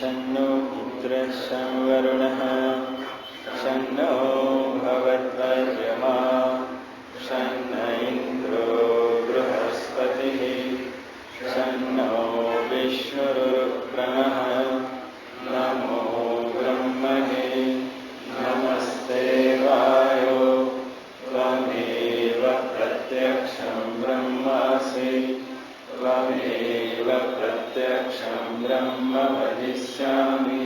शन्नो मित्रः शं वरुणः शन्नो भवद्वर्यमा शन्न इन्द्रो बृहस्पतिः शन्नो विष्णुरुक्रमः नमो ब्रह्मणे नमस्ते वायो त्वमेव प्रत्यक्षं ब्रह्मासि त्वमेव प्रत्यक्षं ब्रह्म वदिष्यामि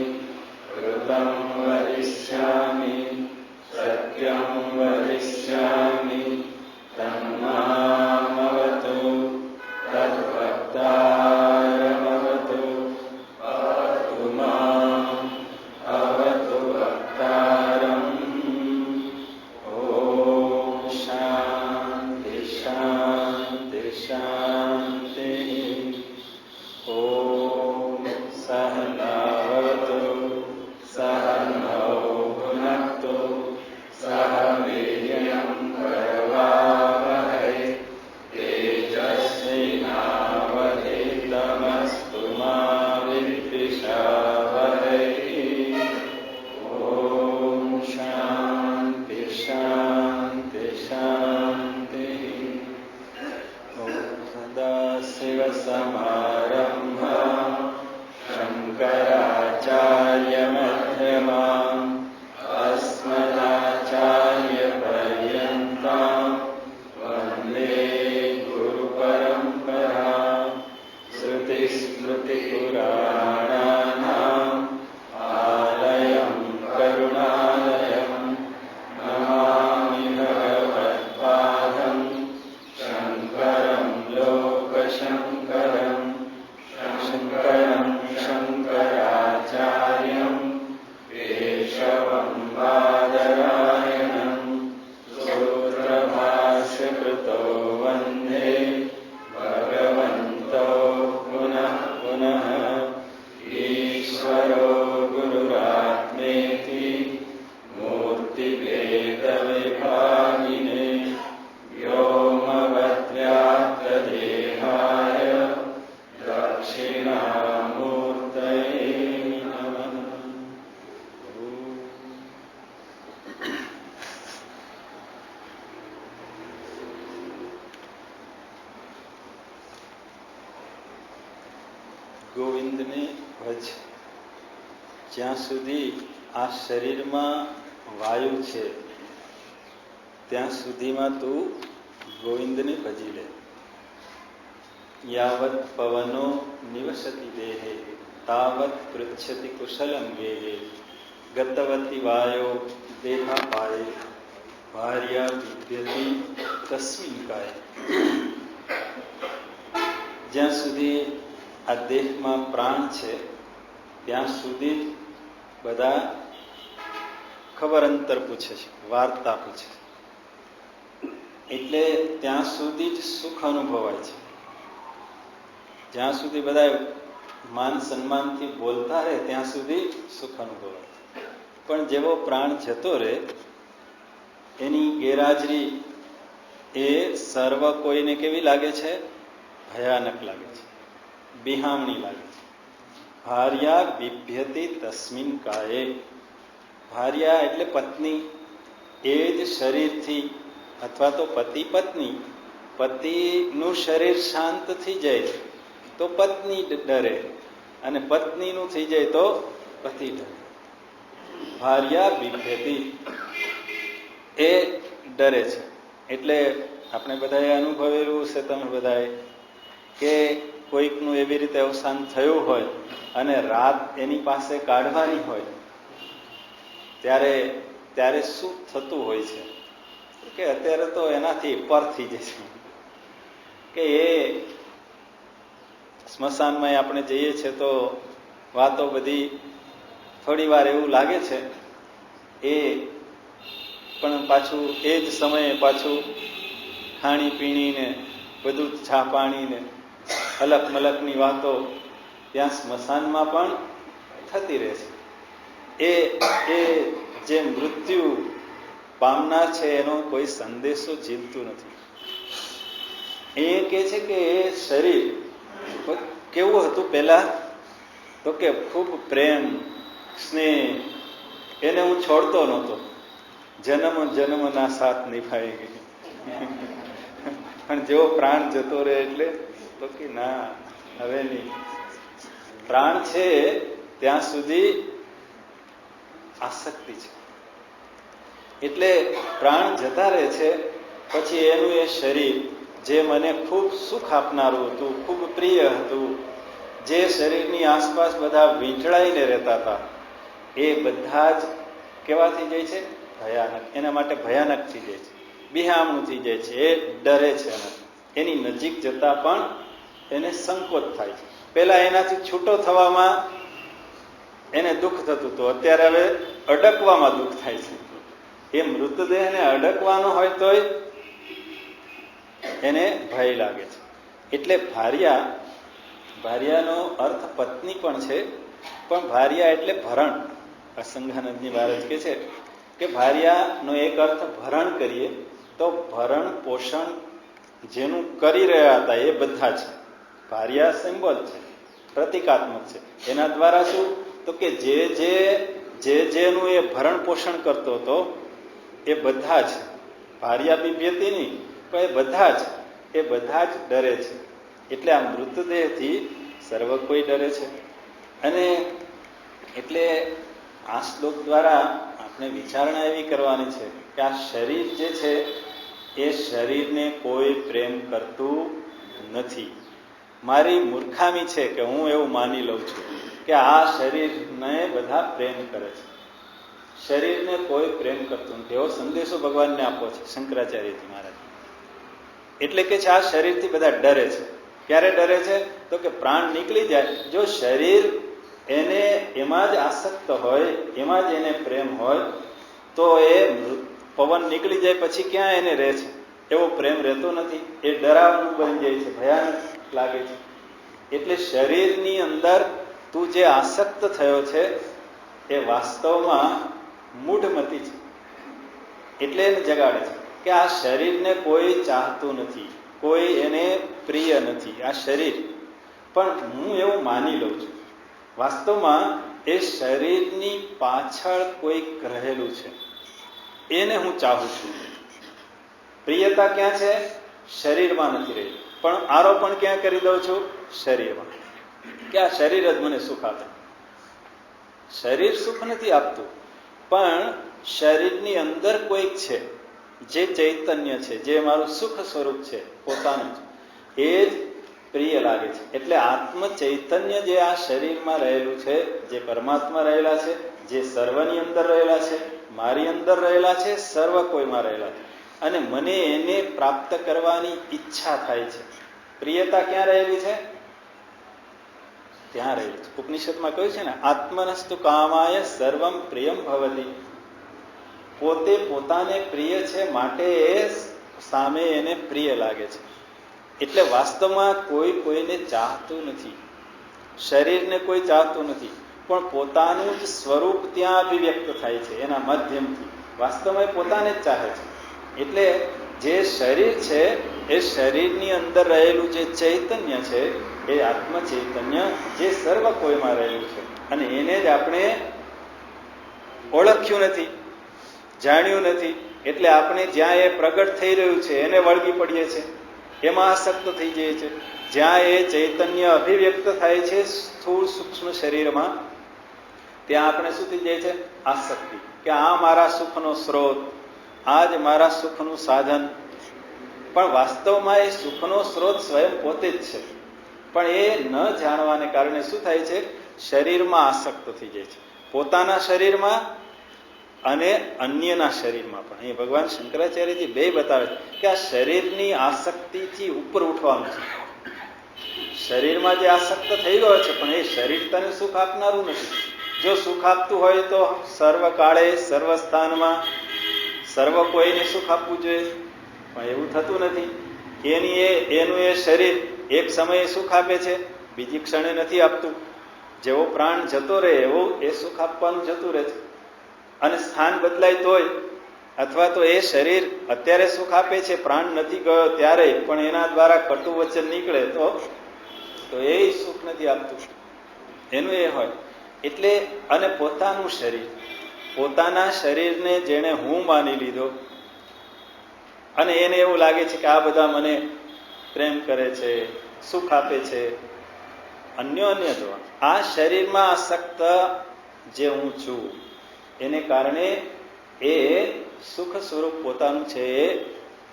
ऋतं वदिष्यामि सत्यं वदिष्यामि तन्मामवतु तद्वक्तारमवतु अवतु माम् अवतु वक्तारम् ॐ शान्ति शान्ति शान्तिः ॐ सहनावतु सहनौ भुनक्तु सह वीर्यं करवावहै तेजस्विनावधीतमस्तु मा विद्विषावहै ॐ शान्ति शान्ति शान्तिः ॐ सदाशिवसमारम्भां शङ्कराचार्यमध्यमाम् अस्मदाचार्यपर्यन्तां वन्दे गुरुपरम्परां श्रुतिस्मृतिपुराणानाम् आलयं करुणालयं नमामि भगवत्पादं शङ्करं लोकशङ्करं शङ्करं शङ्कराचार्यं केशवं बादरायणं सूत्रभाष्यकृतो वन्दे भगवन्तो पुनः पुनः ईश्वरो गुरुरात्मेति मूर्तिभेदविभागिने व्योमवद्व्याप्तदेहाय दक्षिणामूर्तये नमः। ગોવિંદને ભજ. જ્યાં સુધી આ શરીરમાં વાયુ છે ત્યાં સુધીમાં તું ગોવિંદને ભજી લે. યાવત પવનો નિવસતિ દેહે તાવત પૃચ્છતિ કુશલમ ગેહે ગતવતી વાયો દેહા પાયે ભાર્યા વિદ્યતિ તસ્મિન કાય. જ્યાં સુધી આ દેહમાં પ્રાણ છે ત્યાં સુધી બધા ખબર અંતર પૂછે છે, વાર્તા પૂછે છે, એટલે ત્યાં સુધી જ સુખ અનુભવાય છે. જ્યાં સુધી બધા માન સન્માનથી બોલતા રહે ત્યાં સુધી સુખ અનુભવાય છે. પણ જેવો પ્રાણ જતો રહે એની ગેરહાજરી એ સર્વ કોઈને કેવી લાગે છે? ભયાનક લાગે છે, બિહામણી લાગે છે. ભાર્યા બિભ્યતિ તસ્મિન કાયે. ભાર્યા એટલે પત્ની, એ જ શરીરથી અથવા તો પતિ પત્ની, પતિનું શરીર શાંત થઈ જાય તો પત્ની ડરે અને પત્નીનું થઈ જાય તો પતિ ડરે. ભાર્યા બિભ્યતિ એ ડરે છે. એટલે આપણે બધાએ અનુભવેલું છે, તમે બધાએ, કે કોઈકનું એવી રીતે અવસાન થયું હોય અને રાત એની પાસે કાઢવાની હોય ત્યારે શું થતું હોય છે કે અત્યારે તો એનાથી પર થઈ જશે. કે એ સ્મશાનમાં આપણે જઈએ છીએ તો વાતો બધી થોડી વાર એવું લાગે છે, એ પણ પાછું એ જ સમયે પાછું ખાણીપીણીને બધું ચા પાણીને અલગ મલકની વાતો ત્યાં સ્મશાનમાં પણ થતી રહે છે. એ જે મૃત્યુ પામનાર છે એનો કોઈ સંદેશો જીલતું નથી. એ કહે છે કે એ શરીર કેવું હતું પહેલા? તો કે ખૂબ પ્રેમ સ્નેહ એને હું છોડતો નહોતો, જન્મ જન્મના સાથ નિભાઈ ગઈ. પણ જેવો પ્રાણ જતો રહે એટલે તો કે ના, હવે નહીં. પ્રાણ છે ત્યાં સુધી આસક્તિ છે. એટલે પ્રાણ જતા રહે છે પછી એનું એ શરીર જે મને ખૂબ સુખ આપનારું હતું, ખૂબ પ્રિય હતું, જે શરીરની આસપાસ બધા વીંટળાઈને રહેતા હતા, એ બધા જ કેવા થઈ જાય છે? ભયાનક. એના માટે ભયાનક થઈ જાય છે, બિહામણું થઈ જાય છે, એ ડરે છે. એની નજીક જતા પણ એને સંકોચ થાય છે. પહેલા એનાથી છૂટો થવામાં એને દુઃખ થતું હતું, અત્યારે હવે અડકવામાં દુઃખ થાય છે. એ મૃતદેહને અડકવાનો હોય તોય એને ભય લાગે છે. એટલે ભાર્યાનો અર્થ પત્ની પણ છે, પણ ભાર્યા એટલે ભરણ. અસંગાનંદની મહારાજ કહે છે કે ભાર્યાનો એક અર્થ ભરણ કરીએ તો ભરણ પોષણ જેનું કરી રહ્યા હતા એ બધા છે. ભાર્યા સિમ્બોલ છે, પ્રતિકાત્મક છે. એના દ્વારા શું? તો કે જેનું એ ભરણ પોષણ કરતો હતો એ બધા જ, ભાર્યા બિભ્યતી નહીં, પણ એ બધા જ ડરે છે. એટલે આ મૃતદેહથી સર્વ કોઈ ડરે છે. અને એટલે આ શ્લોક દ્વારા આપણે વિચારણા એવી કરવાની છે કે આ શરીર જે છે એ શરીરને કોઈ પ્રેમ કરતું નથી. મારી મૂર્ખામી છે કે હું એવું માની લઉં છું કે આ શરીરને બધા પ્રેમ કરે છે. શરીરને કોઈ પ્રેમ કરતું નથી, એવો સંદેશો ભગવાનને આપો છે શંકરાચાર્યજી મહારાજ. એટલે કે છે આ શરીરથી બધા ડરે છે. ક્યારે ડરે છે? તો કે પ્રાણ નીકળી જાય, જો શરીર એને એમાં જ આસક્ત હોય, એમાં જ એને પ્રેમ હોય, તો એ પવન નીકળી જાય પછી ક્યાં એને રહે છે? એવો પ્રેમ રહેતો નથી. એ ડરાવનું બની જાય છે, ભયાનક લાગે છે. એટલે શરીરની અંદર તું જે આસક્ત થયો છે એ વાસ્તવમાં મૂઢમતી છે. એટલે એને જગાડે છે કે આ શરીરને કોઈ ચાહતું નથી, કોઈ એને પ્રિય નથી આ શરીર. પણ હું એવું માની લઉં છું, વાસ્તવમાં એ શરીરની પાછળ કોઈક રહેલું છે, એને હું ચાહું છું. પ્રિયતા ક્યાં છે? શરીરમાં નથી રહી, પણ આરોપણ ક્યાં કરી દઉં છું? શરીરમાં. કે આ શરીર જ મને સુખ આપે. શરીર સુખ નથી આપતું, પણ શરીરની અંદર કોઈક છે જે ચૈતન્ય છે, જે મારું સુખ સ્વરૂપ છે પોતાનું જ, એ જ પ્રિય લાગે છે. એટલે આત્મ ચૈતન્ય જે આ શરીરમાં રહેલું છે, જે પરમાત્મા રહેલા છે, જે સર્વની અંદર રહેલા છે, મારી અંદર રહેલા છે, સર્વ કોઈમાં રહેલા છે, અને મને એને પ્રાપ્ત કરવાની ઈચ્છા થાય છે. પ્રિયતા ક્યાં રહેલી છે? ત્યાં રહેલી છે. ઉપનિષદમાં કહ્યું છે ને, આત્મનસ્તુ કામાય સર્વમ પ્રિયમ ભવતી. પોતે પોતાને પ્રિય છે માટે સામે એને પ્રિય લાગે છે. એટલે વાસ્તવમાં કોઈ કોઈને ચાહતું નથી, શરીરને કોઈ ચાહતું નથી, પણ પોતાનું જ સ્વરૂપ ત્યાં અભિવ્યક્ત થાય છે એના માધ્યમથી. વાસ્તવમાં પોતાને જ ચાહે છે. એટલે જે શરીર છે એ શરીરની અંદર રહેલું જે ચૈતન્ય છે એ આત્મ ચૈતન્ય જે સર્વ કોઈમાં રહેલું છે, અને એને જ આપણે ઓળખ્યું નથી, જાણ્યું નથી. એટલે આપણે જ્યાં એ પ્રગટ થઈ રહ્યું છે એને વળગી પડીએ છીએ, એમાં આસક્ત થઈ જાય છે. જ્યાં એ ચૈતન્ય અભિવ્યક્ત થાય છે સ્થૂળ સૂક્ષ્મ શરીરમાં, ત્યાં આપણે શું થઈ જાય છે? આસક્તિ. કે આ મારા સુખનો સ્ત્રોત, આ જ મારા સુખનું સાધન. પણ વાસ્તવમાં એ સુખનો સ્ત્રોત સ્વયં પોતે જ છે, પણ એ ન જાણવાને કારણે શું થાય છે? શરીરમાં આસક્ત થઈ જાય છે, પોતાના શરીરમાં અને અન્યના શરીરમાં પણ. અહીં ભગવાન શંકરાચાર્યજી બે બતાવે છે કે આ શરીરની આસક્તિથી ઉપર ઉઠવાનું છે. શરીરમાં જે આસક્ત થઈ ગયો છે, પણ એ શરીર તને સુખ આપનારું નથી. જો સુખ આપતું હોય તો સર્વ કાળે, સર્વ સ્થાનમાં, સર્વ કોઈને સુખ આપવું જોઈએ, પણ એવું થતું નથી. એનું એ શરીર એક સમયે સુખ આપે છે, બીજી ક્ષણે નથી આપતું. જેવો પ્રાણ જતો રહે એવું એ સુખ આપવાનું જતું રહે છે. અને સ્થાન બદલાય તોય, અથવા તો એ શરીર અત્યારે સુખ આપે છે, પ્રાણ નથી ગયો ત્યારે, પણ એના દ્વારા કટુ વચન નીકળે તો એ સુખ નથી આપતું. એનું એ હોય. એટલે અને પોતાનું શરીર, પોતાના શરીરને જેણે હું માની લીધો અને એને એવું લાગે છે કે આ બધા મને પ્રેમ કરે છે, સુખ આપે છે, અન્ય જોવા, આ શરીરમાં આસક્ત જે હું છું એને કારણે એ સુખ સ્વરૂપ પોતાનું છે એ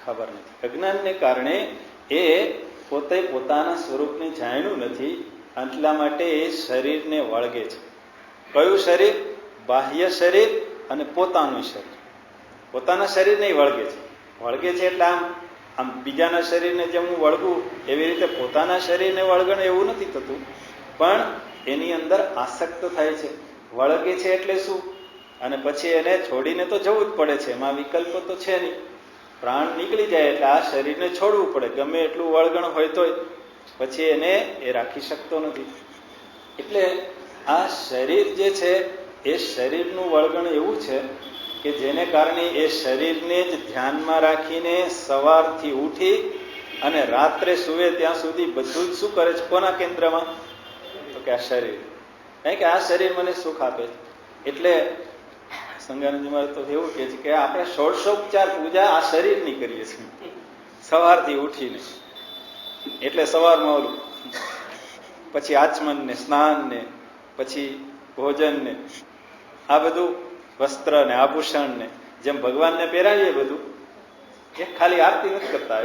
ખબર નથી. અજ્ઞાનને કારણે એ પોતે પોતાના સ્વરૂપને જાણ્યું નથી, એટલા માટે એ શરીરને વળગે છે. કયું શરીર? બાહ્ય શરીર અને પોતાનું શરીર. પોતાના શરીરને વળગે છે. વળગે છે એટલે આમ બીજાના શરીરને જેમ હું વળગું એવી રીતે પોતાના શરીરને વળગણ એવું નથી થતું, પણ એની અંદર આસક્ત થાય છે. વળગે છે એટલે શું? અને પછી એને છોડીને તો જવું જ પડે છે, એમાં વિકલ્પ તો છે નહીં. પ્રાણ નીકળી જાય એટલે આ શરીરને છોડવું પડે, ગમે એટલું વળગણ હોય તોય પછી એને એ રાખી શકતો નથી. એટલે આ શરીર જે છે એ શરીરનું વળગણ એવું છે કે જેને કારણે એ શરીરને જ ધ્યાનમાં રાખીને સવારથી ઉઠી અને રાત્રે સૂવે ત્યાં સુધી બધું જ શું કરે છે? કોના કેન્દ્રમાં? તો કે આ શરીર. કારણ કે આ શરીર મને સુખ આપે છે. એટલે સંગાનંદજી મહારાજ તો એવું કહે છે કે આપણે ષોડશોપચાર પૂજા આ શરીરની કરીએ છીએ સવારથી ઉઠીને. એટલે સવારમાં ઓલું, પછી આચમન ને, સ્નાન ને, પછી ભોજન ને, આ બધું વસ્ત્ર ને, આભૂષણ ને, જેમ ભગવાનને પહેરાવીએ બધું, એ ખાલી આરતી નથી કરતા,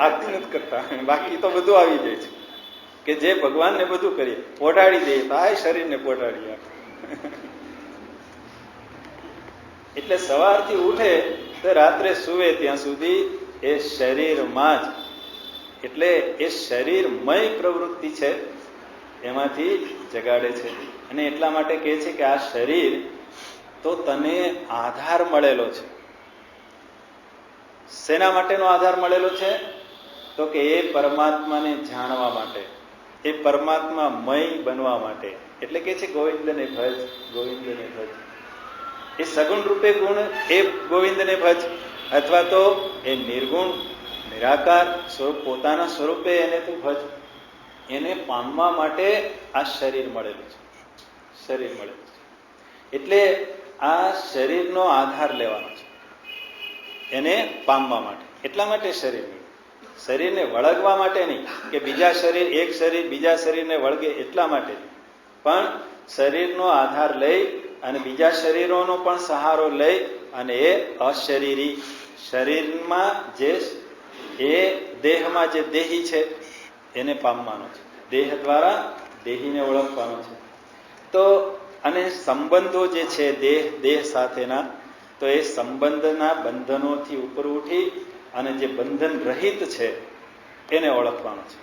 આરતી નથી કરતા, બાકી તો બધું આવી જાય છે. કે જે ભગવાનને બધું કરીએ, પોટાડી દઈએ તો આ શરીરને પોટાડીએ. એટલે સવારથી ઉઠે તો રાત્રે સૂવે ત્યાં સુધી એ શરીરમાં જ, એટલે એ શરીરમય પ્રવૃત્તિ છે એમાંથી જગાડે છે. અને એટલા માટે કહે છે કે આ શરીર તો તને આધાર મળેલો છે. શેના માટેનો આધાર મળેલો છે? તો કે એ પરમાત્માને જાણવા માટે, એ પરમાત્મામય બનવા માટે. એટલે કે છે ગોવિંદને ભજ, ગોવિંદને ભજ. એ સગુણ રૂપે ગુણ એ ગોવિંદને ભજ, અથવા તો એ નિર્ગુણ નિરાકાર સ્વરૂપ પોતાના સ્વરૂપે એને તું ભજ. એને પામવા માટે આ શરીર મળેલું છે, શરીર મળેલું છે. એટલે આ શરીરનો આધાર લેવાનો છે એને પામવા માટે. એટલા માટે શરીર મળ્યું. શરીરને વળગવા માટે નહીં કે બીજા શરીર, એક શરીર બીજા શરીરને વળગે એટલા માટે, પણ શરીરનો આધાર લઈ અને બીજા શરીરોનો પણ સહારો લઈ અને એ અશરીરી શરીરમાં જે એ દેહમાં જે દેહી છે એને પામવાનો છે. દેહ દ્વારા દેહીને ઓળખવાનો છે. તો અને સંબંધો જે છે દેહ સાથેના, તો એ સંબંધના બંધનોથી ઉપર ઉઠી અને જે બંધન રહિત છે એને ઓળખવાનો છે.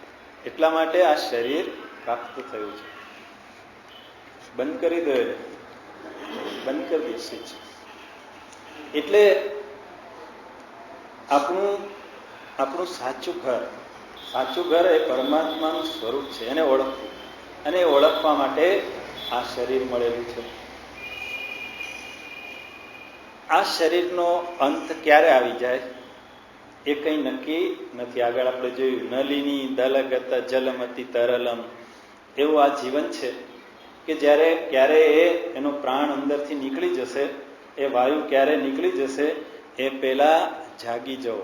એટલા માટે આ શરીર પ્રાપ્ત થયું છે. બંધ કરી દો, બંધ કરી દઈશું છે. એટલે આપણું સાચું ઘર એ પરમાત્માનું સ્વરૂપ છે, એને ઓળખવું. અને ઓળખવા માટે આ શરીર મળેલું છે. આ શરીરનો અંત ક્યારે આવી જાય એ કંઈ નક્કી નથી. આગળ આપણે જોયું, નલિની દલગત જલમતી તરલમ, એવું આ જીવન છે કે જ્યારે ક્યારે એનો પ્રાણ અંદરથી નીકળી જશે, એ વાયુ ક્યારે નીકળી જશે એ પહેલા જાગી જાઓ.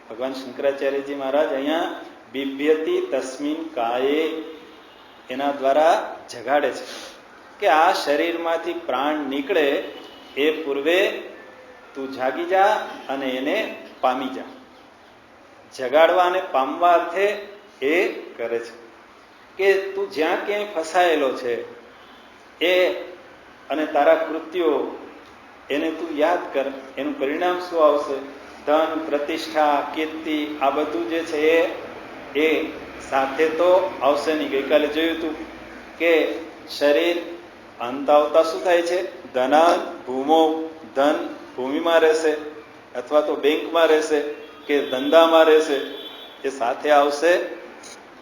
ભગવાન શંકરાચાર્યજી મહારાજ અહીંયા બિભ્યતિ તસ્મિન કાયે એના દ્વારા જગાડે છે કે આ શરીરમાંથી પ્રાણ નીકળે એ પૂર્વે તું જાગી જા અને એને પામી જા. જગાડવા અને પામવા અર્થે એ કરે છે કે તું જ્યાં ક્યાંય ફસાયેલો છે એ અને તારા કૃત્યો એને તું યાદ કર. એનું પરિણામ શું આવશે? ધન, પ્રતિષ્ઠા, કીર્તિ, આ બધું જે છે એ સાથે તો આવશે નહીં. ગઈકાલે જોયું હતું કે શરીર અંત આવતા શું થાય છે? ધનાન ભૂમો, ધન ભૂમિમાં રહેશે અથવા તો બેંકમાં રહેશે કે ધંધામાં રહેશે, એ સાથે આવશે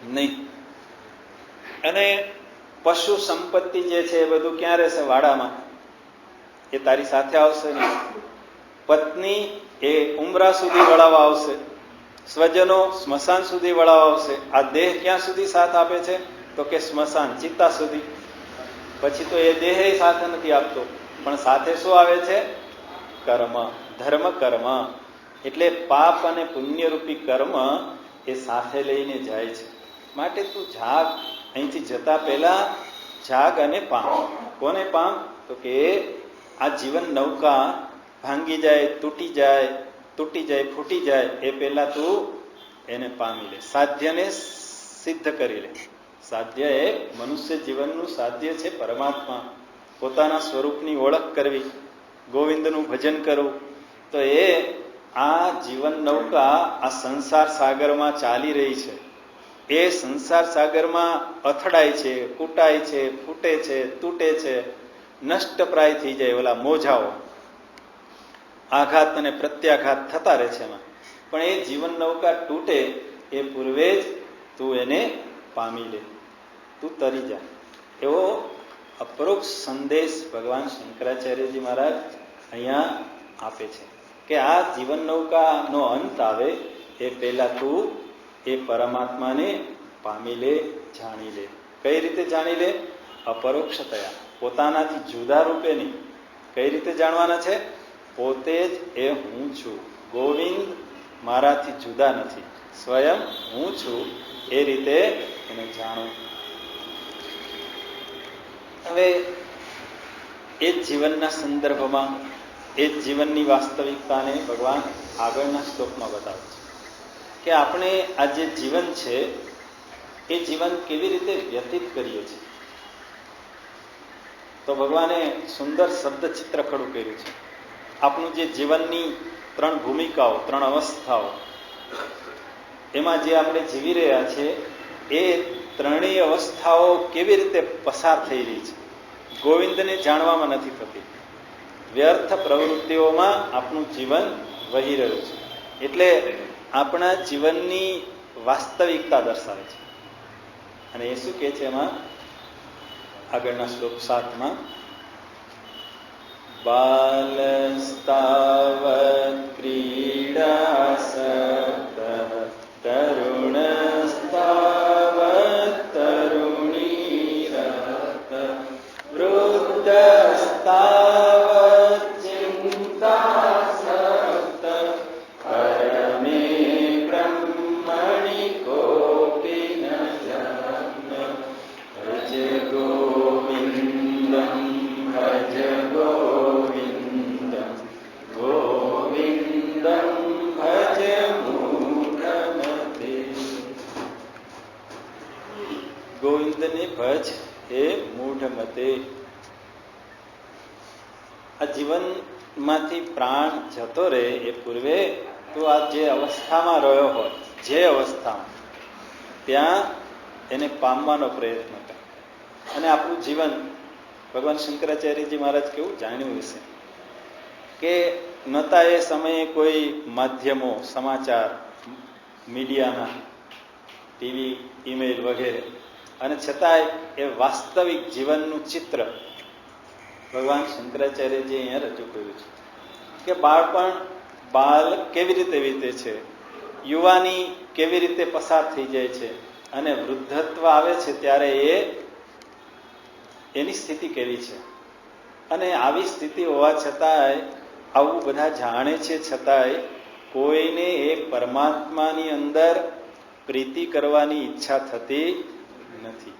નહીં. અને પશુ સંપત્તિ જે છે એ બધું ક્યાં રહેશે? વાડામાં. એ તારી સાથે આવશે નહીં. પત્ની એ ઉમરા સુધી વળાવવા આવશે, સ્વજનો સ્મશાન સુધી વળાવવા આવશે. આ દેહ ક્યાં સુધી સાથ આપે છે? તો કે સ્મશાન, ચિત્તા સુધી. પછી તો એ દેહ સાથે નથી આપતો, પણ સાથે શું આવે છે? કર્મ, ધર્મ કર્મ. એટલે પાપ અને પુણ્યરૂપી કર્મ એ સાથે લઈને જાય છે. માટે તું જાગ, અહીંથી જતા પહેલા જાગ અને પામ. કોને પામ? તો કે આ જીવન નૌકા ભાંગી જાય, તૂટી જાય, ફૂટી જાય, એ પહેલા તું એને પામી લે, સાધ્યને સિદ્ધ કરી લે. સાધ્ય એ મનુષ્ય જીવનનું સાધ્ય છે પરમાત્મા, પોતાના સ્વરૂપની ઓળખ કરવી, ગોવિંદનું ભજન કરવું. તો એ આ જીવન નૌકા આ સંસાર સાગરમાં ચાલી રહી છે. એ સંસાર સાગરમાં અથડાય છે, કૂટાય છે, ફૂટે છે, તૂટે છે, નષ્ટપ્રાય થઈ જાય. ઓલા મોજાઓ આઘાત અને પ્રત્યાઘાત થતા રહે છે એમાં. પણ એ જીવન નૌકા તૂટે એ પૂર્વે જ તું એને પામી લે, તું તરી જા. એવો અપરોક્ષ સંદેશ ભગવાન શંકરાચાર્યજી મહારાજ અહીંયા આપે છે કે આ જીવન નૌકાનો અંત આવે એ પહેલા તું એ પરમાત્માને પામી લે, જાણી લે. કઈ રીતે જાણી લે? અપરોક્ષતયા, પોતાનાથી જુદા રૂપે નહીં. કઈ રીતે જાણવાના છે? પોતે જ એ હું છું, ગોવિંદ મારાથી જુદા નથી, સ્વયં હું છું, એ રીતે એને જાણો. હવે એ જ જીવનના સંદર્ભમાં, એ જ જીવનની વાસ્તવિકતાને ભગવાન આગળના શ્લોકમાં બતાવે છે કે આપણે આ જે જીવન છે એ જીવન કેવી રીતે વ્યતીત કરીએ છીએ. તો ભગવાને સુંદર શબ્દ ચિત્ર ખડું કર્યું છે. આપણું જે જીવનની 3 ભૂમિકાઓ, 3 અવસ્થાઓ, એમાં જે આપણે જીવી રહ્યા છીએ એ 3 અવસ્થાઓ કેવી રીતે પસાર થઈ રહી છે, ગોવિંદને જાણવામાં નથી થતી. વ્યર્થ પ્રવૃત્તિઓમાં આપણું જીવન વહી રહ્યું છે. એટલે આપણા જીવનની વાસ્તવિકતા દર્શાવે છે. અને એ શું કહે છે એમાં આગળના શ્લોક 7માં? બાલસ્તાવત ક્રીડાસક્તઃ તરુણસ્તાવત તરુણીરત વૃદ્ધસ્તાવત ચિંતાસક્ત પરમે બ્રહ્મણિ કોપી ન ભજ ગોવિંદમ ભજ ગોવિંદમ ગોવિંદમ ભજ મૂઢમતે. ગોવિંદને ભજ એ મૂઢમતે. આ જીવનમાંથી પ્રાણ જતો રહે એ પૂર્વે તો આ જે અવસ્થામાં રહ્યો હોય, જે અવસ્થામાં, ત્યાં એને પામવાનો પ્રયત્ન કરે. અને આપણું જીવન ભગવાન શંકરાચાર્યજી મહારાજ કેવું જાણ્યું હશે કે નતા એ સમયે કોઈ માધ્યમો, સમાચાર, મીડિયાના, ટીવી, ઈમેલ વગેરે, અને છતાંય એ વાસ્તવિક જીવનનું ચિત્ર ભગવાન શંકરાચાર્યજી અહીંયા રજૂ કર્યું છે કે બાળપણ, બાલ કેવી રીતે વીતે છે, યુવાની કેવી રીતે પસાર થઈ જાય છે, અને વૃદ્ધત્વ આવે છે ત્યારે એની સ્થિતિ કેવી છે. અને આવી સ્થિતિ હોવા છતાંય, આવું બધા જાણે છે છતાંય કોઈને એક પરમાત્માની અંદર પ્રીતિ કરવાની ઈચ્છા થતી નથી.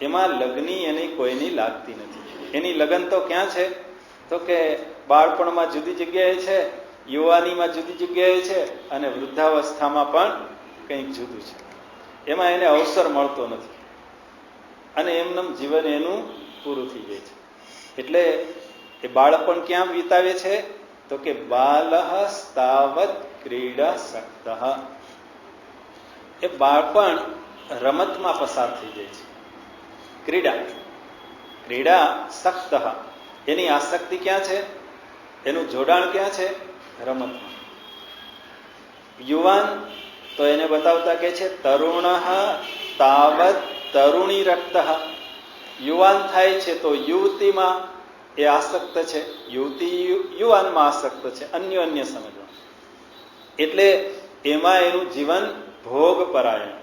એમાં લગની એની કોઈની લાગતી નથી. એની લગન તો ક્યાં છે? તો કે બાળપણમાં જુદી જગ્યાએ છે, યુવાનીમાં જુદી જગ્યાએ છે, અને વૃદ્ધાવસ્થામાં પણ કંઈક જુદું છે. એમાં એને અવસર મળતો નથી, અને એમનેમ જીવન એનું પૂરું થઈ જાય છે. એટલે એ બાળપણ ક્યાં વિતાવે છે? તો કે બાલઃસ્તાવત ક્રીડાસક્તઃ. એ બાળપણ રમતમાં પસાર થઈ જાય છે. ક્રીડાસક્તઃ, એની આસક્તિ ક્યાં છે? એનું જોડાણ ક્યાં છે? રમતમાં. યુવાન તો એને બતાવતા કે છે તરુણઃ તાવત તરુણી રક્ત. યુવાન થાય છે તો યુવતીમાં એ આસક્ત છે, યુવતી યુવાનમાં આસક્ત છે. અન્ય સમજવા. એટલે એમાં એનું જીવન ભોગ પરાયણ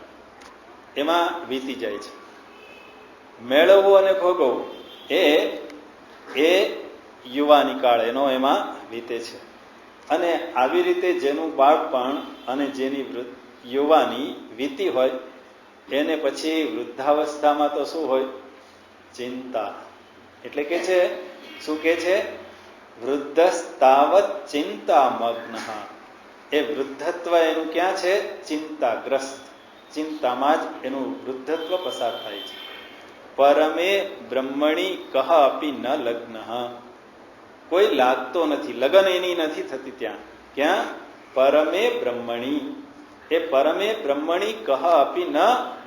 એમાં વીતી જાય છે. મેળવવું અને ભોગવવું એ યુવાની કાળ એનો એમાં વીતે છે. અને આવી રીતે જેનું બાળપણ અને જેની યુવાની વીતી હોય એને પછી વૃદ્ધાવસ્થામાં તો શું હોય? ચિંતા. એટલે કે છે શું કે છે? વૃદ્ધસ્તાવત ચિંતા મગ્ન. એ વૃદ્ધત્વ એનું ક્યાં છે? ચિંતાગ્રસ્ત. ચિંતામાં જ એનું વૃદ્ધત્વ પસાર થાય છે. પરમે બ્રહ્મણી કહ અપી ન લગ્ન. કોઈ લાગતો નથી, લગ્ન એની નથી થતી ત્યાં. ક્યાં? પરમે બ્રહ્મણી. એ પરમે બ્રહ્મણી કહ અપી ન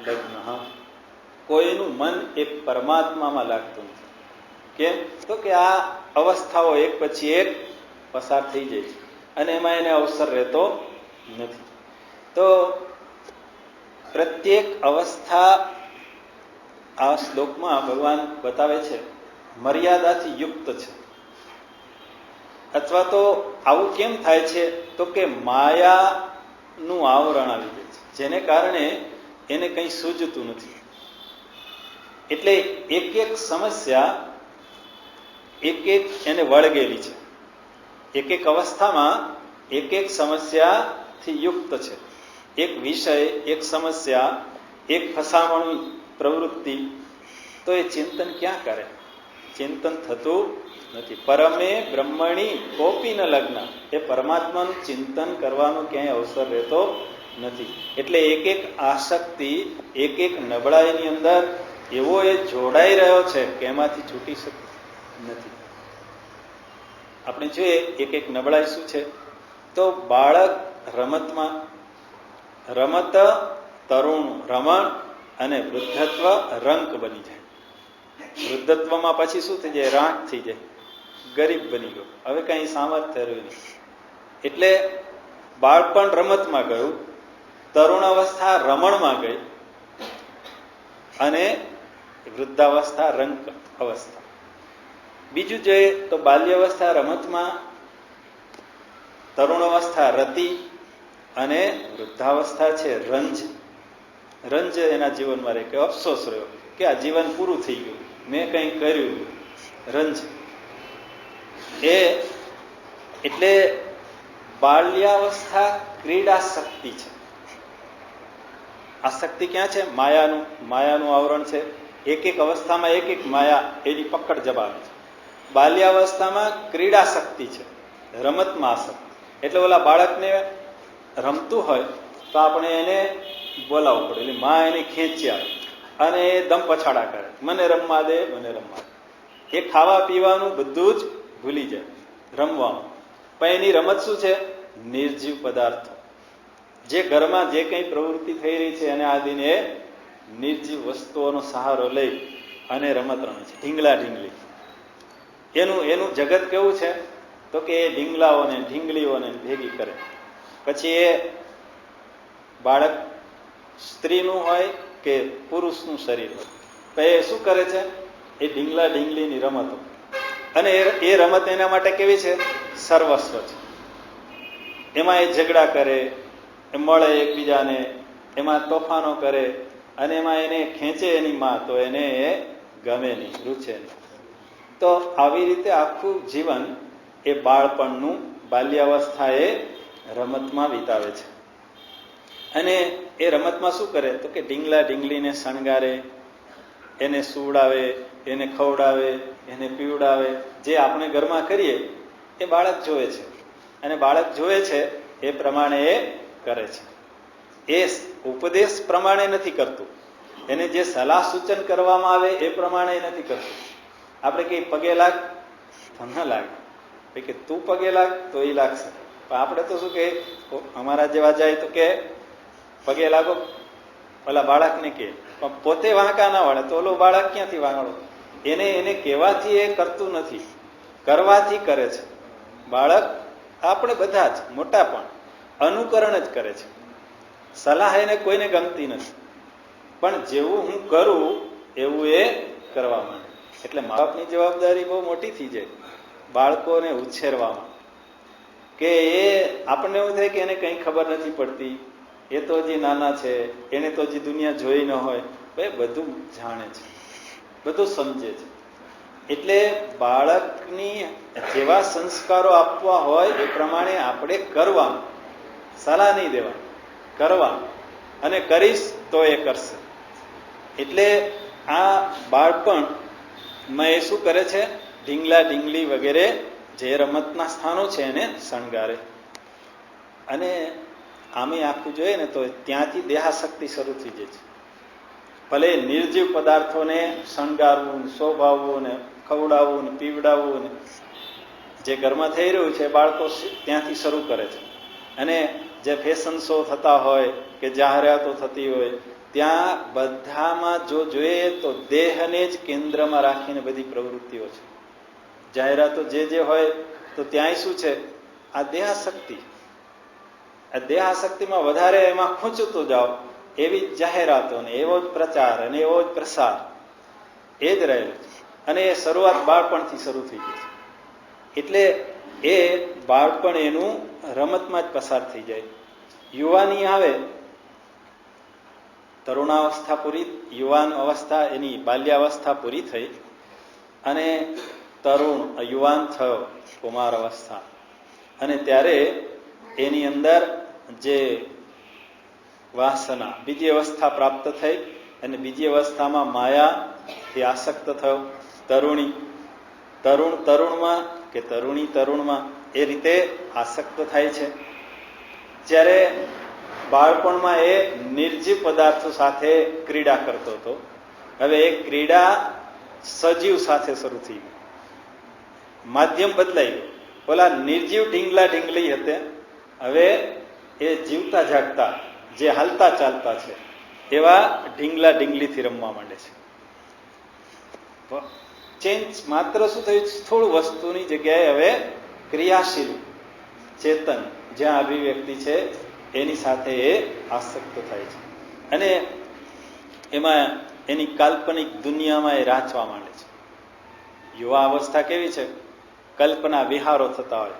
લગ્ન. કોઈનું મન એ પરમાત્મામાં લાગતું નથી. કેમ? તો કે આ અવસ્થાઓ એક પછી એક પસાર થઈ જાય છે અને એમાં એને અવસર રહેતો નથી. તો પ્રત્યેક અવસ્થા આ શ્લોકમાં ભગવાન બતાવે છે મર્યાદાથી યુક્ત છે. અથવા તો આવું કેમ થાય છે? તો કે માયાનું આવરણ આવી જાય છે, જેને કારણે એને કંઈ સૂઝતું નથી. એટલે એક એક સમસ્યા એક એક એને વળગેલી છે. એક એક અવસ્થામાં એક એક સમસ્યાથી યુક્ત છે. એક વિષય, એક સમસ્યા, એક ફસામણી પ્રવૃત્તિ, તો એ ચિંતન ક્યાં કરે? ચિંતન થતું નથી. પરમે બ્રહ્મણી કોપી ન લગ્ન. એ પરમાત્માનું ચિંતન કરવાનો ક્યાંય અવસર રહેતો નથી. એટલે એક એક આસક્તિ, એક એક નબળાઈની અંદર એવો એ જોડાઈ રહ્યો છે કે એમાંથી છૂટી શકતો નથી. આપણે જોઈએ એક એક નબળાઈ શું છે? તો બાળક રમતમાં, રમત તરુણ રમણ અને વૃદ્ધત્વ રંક બની જાય. વૃદ્ધત્વમાં પછી શું થઈ જાય? રાંક થઈ જાય, ગરીબ બની ગયો, હવે કઈ સામર્થ્ય રહ્યું નહીં. એટલે બાળપણ રમતમાં ગયું, તરુણ અવસ્થા રમણમાં ગઈ અને વૃદ્ધાવસ્થા રંક અવસ્થા. બીજું જોઈએ તો બાલ્યાવસ્થા રમતમાં, તરુણ અવસ્થા રતિ અને વૃદ્ધાવસ્થા છે રંજ. રંજ એના જીવનમાં રહે કે અફસોસ રહ્યો કે આ જીવન પૂરું થઈ ગયું, મેં કંઈ કર્યું. રંજ એ એટલે બાલ્યાવસ્થા ક્રીડા શક્તિ છે. આ શક્તિ ક્યાં છે? માયાનું આવરણ છે. એક એક અવસ્થામાં એક એક માયા એની પકડ જમાવે છે. બાલ્યાવસ્થામાં ક્રીડા શક્તિ છે, રમતમાં આસક્તિ. એટલે ઓલા બાળકને રમતું હોય તો આપણે એને બોલાવવું પડે, એટલે માં એને ખેંચ્યા અને એ દમ પછાડા કરે, મને રમવા દે, મને રમવા દે. એ ખાવા પીવાનું બધું જ ભૂલી જાય રમવાનું. પણ એની રમત શું છે? નિર્જીવ પદાર્થો. જે ઘરમાં જે કંઈ પ્રવૃત્તિ થઈ રહી છે એને આદિને એ નિર્જીવ વસ્તુઓનો સહારો લઈ અને રમત રમે છે. ઢીંગલા ઢીંગલી એનું જગત કેવું છે? તો કે એ ઢીંગલાઓને ઢીંગલીઓને ભેગી કરે. પછી એ બાળક સ્ત્રીનું હોય કે પુરુષનું શરીર હોય, તો એ શું કરે છે? એ ઢીંગલા ઢીંગલીની રમતો. અને એ રમત એના માટે કેવી છે? સર્વસ્વ છે. એમાં એ ઝઘડા કરે, એ મળે એકબીજાને, એમાં તોફાનો કરે અને એમાં એને ખેંચે એની માં, તો એને એ ગમે નહીં, રૂચે નહીં. તો આવી રીતે આખું જીવન એ બાળપણનું, બાલ્યાવસ્થા એ રમતમાં વિતાવે છે. અને એ રમતમાં શું કરે? તો કે ઢીંગલા ઢીંગલીને શણગારે, એને સુવડાવે, એને ખવડાવે, એને પીવડાવે. જે આપણે ઘરમાં કરીએ એ બાળક જોવે છે, અને બાળક જોવે છે એ પ્રમાણે એ કરે છે. એ ઉપદેશ પ્રમાણે નથી કરતું, એને જે સલાહ સૂચન કરવામાં આવે એ પ્રમાણે નથી કરતું. આપણે કઈ પગે લાગ તો ન લાગે, કે તું પગે લાગ તો એ લાગશે. પણ આપણે તો શું કે અમારા જેવા જાય તો કે પગે લાગો ઓલા બાળકને કે, પણ પોતે વાંકા ના વળે તો ઓલો બાળક ક્યાંથી વાંગડો? એને કહેવાથી એ કરતું નથી, કરવાથી કરે છે. બાળક આપણે બધા જ મોટા પણ અનુકરણ જ કરે છે. સલાહ એને કોઈને ગમતી નથી, પણ જેવું હું કરું એવું એ કરવા માંડે. એટલે મા બાપની જવાબદારી બહુ મોટી થઈ જાય બાળકોને ઉછેરવામાં. કે એ આપણને એવું થાય કે એને કંઈ ખબર નથી પડતી, એ તો હજી નાના છે, એને તો હજી દુનિયા જોઈ ન હોય. એ બધું જાણે છે, બધું સમજે છે. એટલે બાળકની જેવા સંસ્કારો આપવા હોય એ પ્રમાણે આપણે કરવાનું, સલાહ નહીં દેવાની, કરવાનું. અને કરીશ તો એ કરશે. એટલે આ બાળપણમાં એ શું કરે છે? ઢીંગલા ઢીંગલી વગેરે જે રમતના સ્થાનો છે એને શણગારે. અને આમે આખું જોઈએ ને તો ત્યાંથી દેહાશક્તિ શરૂ થઈ જાય છે. ભલે નિર્જીવ પદાર્થોને શણગારવું, શોભાવવું ને ખવડાવવું ને પીવડાવવું ને જે ઘરમાં થઈ રહ્યું છે બાળકો ત્યાંથી શરૂ કરે છે. અને જે ફેશન શો થતા હોય કે જાહેરાતો થતી હોય ત્યાં બધામાં જો જોઈએ તો દેહને જ કેન્દ્રમાં રાખીને બધી પ્રવૃત્તિઓ છે. જાહેરાતો જે હોય તો ત્યાંય શું છે? આ દેહાશક્તિ. આ દેહાશક્તિમાં વધારે એમાં ખૂંચતું જાઓ એવી જ જાહેરાતો ને એવો જ પ્રચાર અને એવો જ પ્રસાર એ જ રહેલું છે. અને એ શરૂઆત બાળપણથી શરૂ થઈ ગઈ છે. એટલે એ બાળપણ એનું રમતમાં જ પસાર થઈ જાય. યુવાની આવે, તરુણાવસ્થા પૂરી, યુવાન અવસ્થા એની બાલ્યાવસ્થા પૂરી થઈ અને તરુણ યુવાન થયો, કુમાર અવસ્થા. અને ત્યારે એની અંદર જે વાસના બીજી અવસ્થા પ્રાપ્ત થઈ અને બીજી અવસ્થામાં માયાથી આસક્ત થયો. તરુણ તરુણમાં કે તરુણી તરુણમાં એ રીતે આસક્ત થાય છે. જ્યારે બાળપણમાં એ નિર્જીવ પદાર્થો સાથે ક્રીડા કરતો હતો, હવે એ ક્રીડા સજીવ સાથે શરૂ થઈ ગઈ. માધ્યમ બદલાઈ ગયું. ઓલા નિર્જીવ ઢીંગલા ઢીંગલી હતે, હવે એ જીવતા જાગતા જે હાલતા ચાલતા છે એવા ઢીંગલા ઢીંગલીથી રમવા માંડે છે. ચેન્જ માત્ર શું થયું? સ્થૂળ વસ્તુની જગ્યાએ હવે ક્રિયાશીલ ચેતન જ્યાં અભિવ્યક્તિ છે એની સાથે એ આસક્ત થાય છે. અને એમાં એની કાલ્પનિક દુનિયામાં એ રાચવા માંડે છે. યુવા અવસ્થા કેવી છે? કલ્પના વિહારો થતા હોય.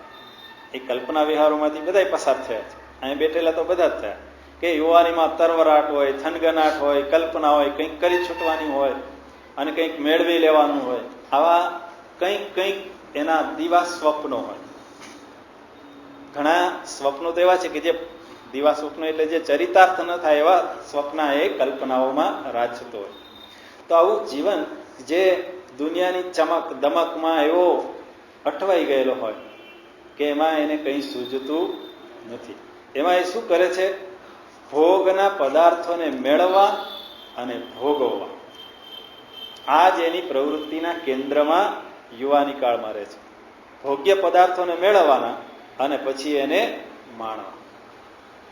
એ કલ્પના વિહારોમાંથી બધા પસાર થયા છે. અહીં બેઠેલા તો બધા જ થયા કે યુવાનીમાં તરવરાટ હોય, થનગનાટ હોય, કલ્પના હોય, કંઈક કરી છૂટવાની હોય અને કંઈક મેળવી લેવાનું હોય. આવા કંઈક એના દીવા સ્વપ્નો હોય. ઘણા સ્વપ્નો તો એવા છે કે જે દીવા સ્વપ્નો એટલે જે ચરિતાર્થ ન થાય એવા સ્વપ્ન એ કલ્પનાઓમાં રાચતો હોય. તો આવું જીવન જે દુનિયાની ચમક દમકમાં એવો અટવાઈ ગયેલો હોય કે એમાં એને કંઈ સૂઝતું નથી. એમાં એ શું કરે છે? ભોગના પદાર્થોને મેળવવા અને ભોગવવા, આ જ એની પ્રવૃત્તિના કેન્દ્રમાં યુવાની કાળમાં રહે છે. ભોગ્ય પદાર્થોને મેળવવાના અને પછી એને માણવા.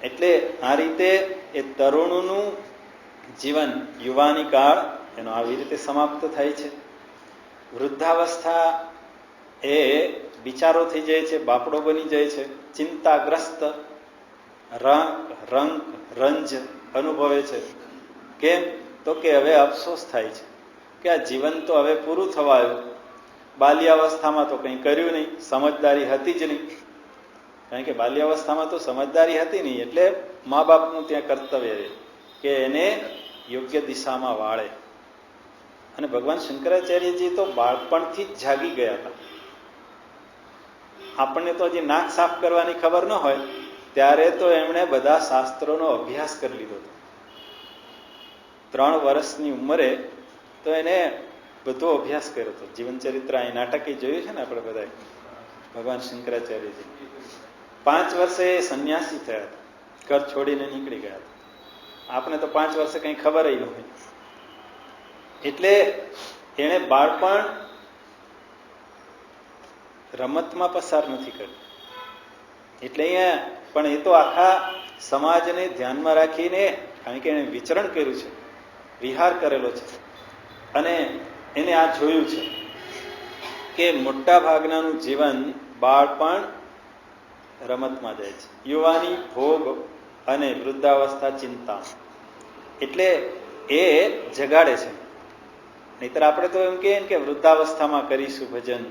એટલે આ રીતે એ તરુણનું જીવન, યુવાની કાળ એનો આવી રીતે સમાપ્ત થાય છે. વૃદ્ધાવસ્થા એ વિચારો થઈ જાય છે, બાપડો બની જાય છે, ચિંતાગ્રસ્ત, રંજ અનુભવે છે. કેમ? તો કે હવે અફસોસ થાય છે કે આ જીવન તો હવે પૂરું થવા આવ્યું. બાલ્યાવસ્થામાં તો કંઈ કર્યું નહીં, સમજદારી હતી જ નહીં. કારણ કે બાલ્યાવસ્થામાં તો સમજદારી હતી નહીં, એટલે મા બાપનું ત્યાં કર્તવ્ય રહે કે એને યોગ્ય દિશામાં વાળે. અને ભગવાન શંકરાચાર્યજી તો બાળપણથી જ જાગી ગયા હતા. આપણને તો હજી નાક સાફ કરવાની ખબર ન હોય ત્યારે તો એમણે બધા શાસ્ત્રોનો અભ્યાસ કરી લીધો હતો. 3 વર્ષની ઉંમરે તો એને બધો અભ્યાસ કર્યો હતો. જીવનચરિત્ર અહીં નાટકે જોયું છે ને આપણે બધા, ભગવાન શંકરાચાર્યજી 5 વર્ષે સંન્યાસી થયા હતા, ઘર છોડીને નીકળી ગયા હતા. આપણે તો 5 વર્ષે કંઈ ખબર ન હોય. એટલે એણે બાળપણ રમતમાં પસાર નથી કર્યું. એટલે અહીંયા પણ એ તો આખા સમાજને ધ્યાનમાં રાખીને, કારણ કે એણે વિચરણ કર્યું છે, વિહાર કરેલો છે અને એને આ જોયું છે કે મોટા ભાગનાનું જીવન બાળપણ રમતમાં જાય છે, યુવાની ભોગ અને વૃદ્ધાવસ્થા ચિંતા. એટલે એ જગાડે છે. નહીતર આપણે તો એમ કહીએ કે વૃદ્ધાવસ્થામાં કરીશું ભજન,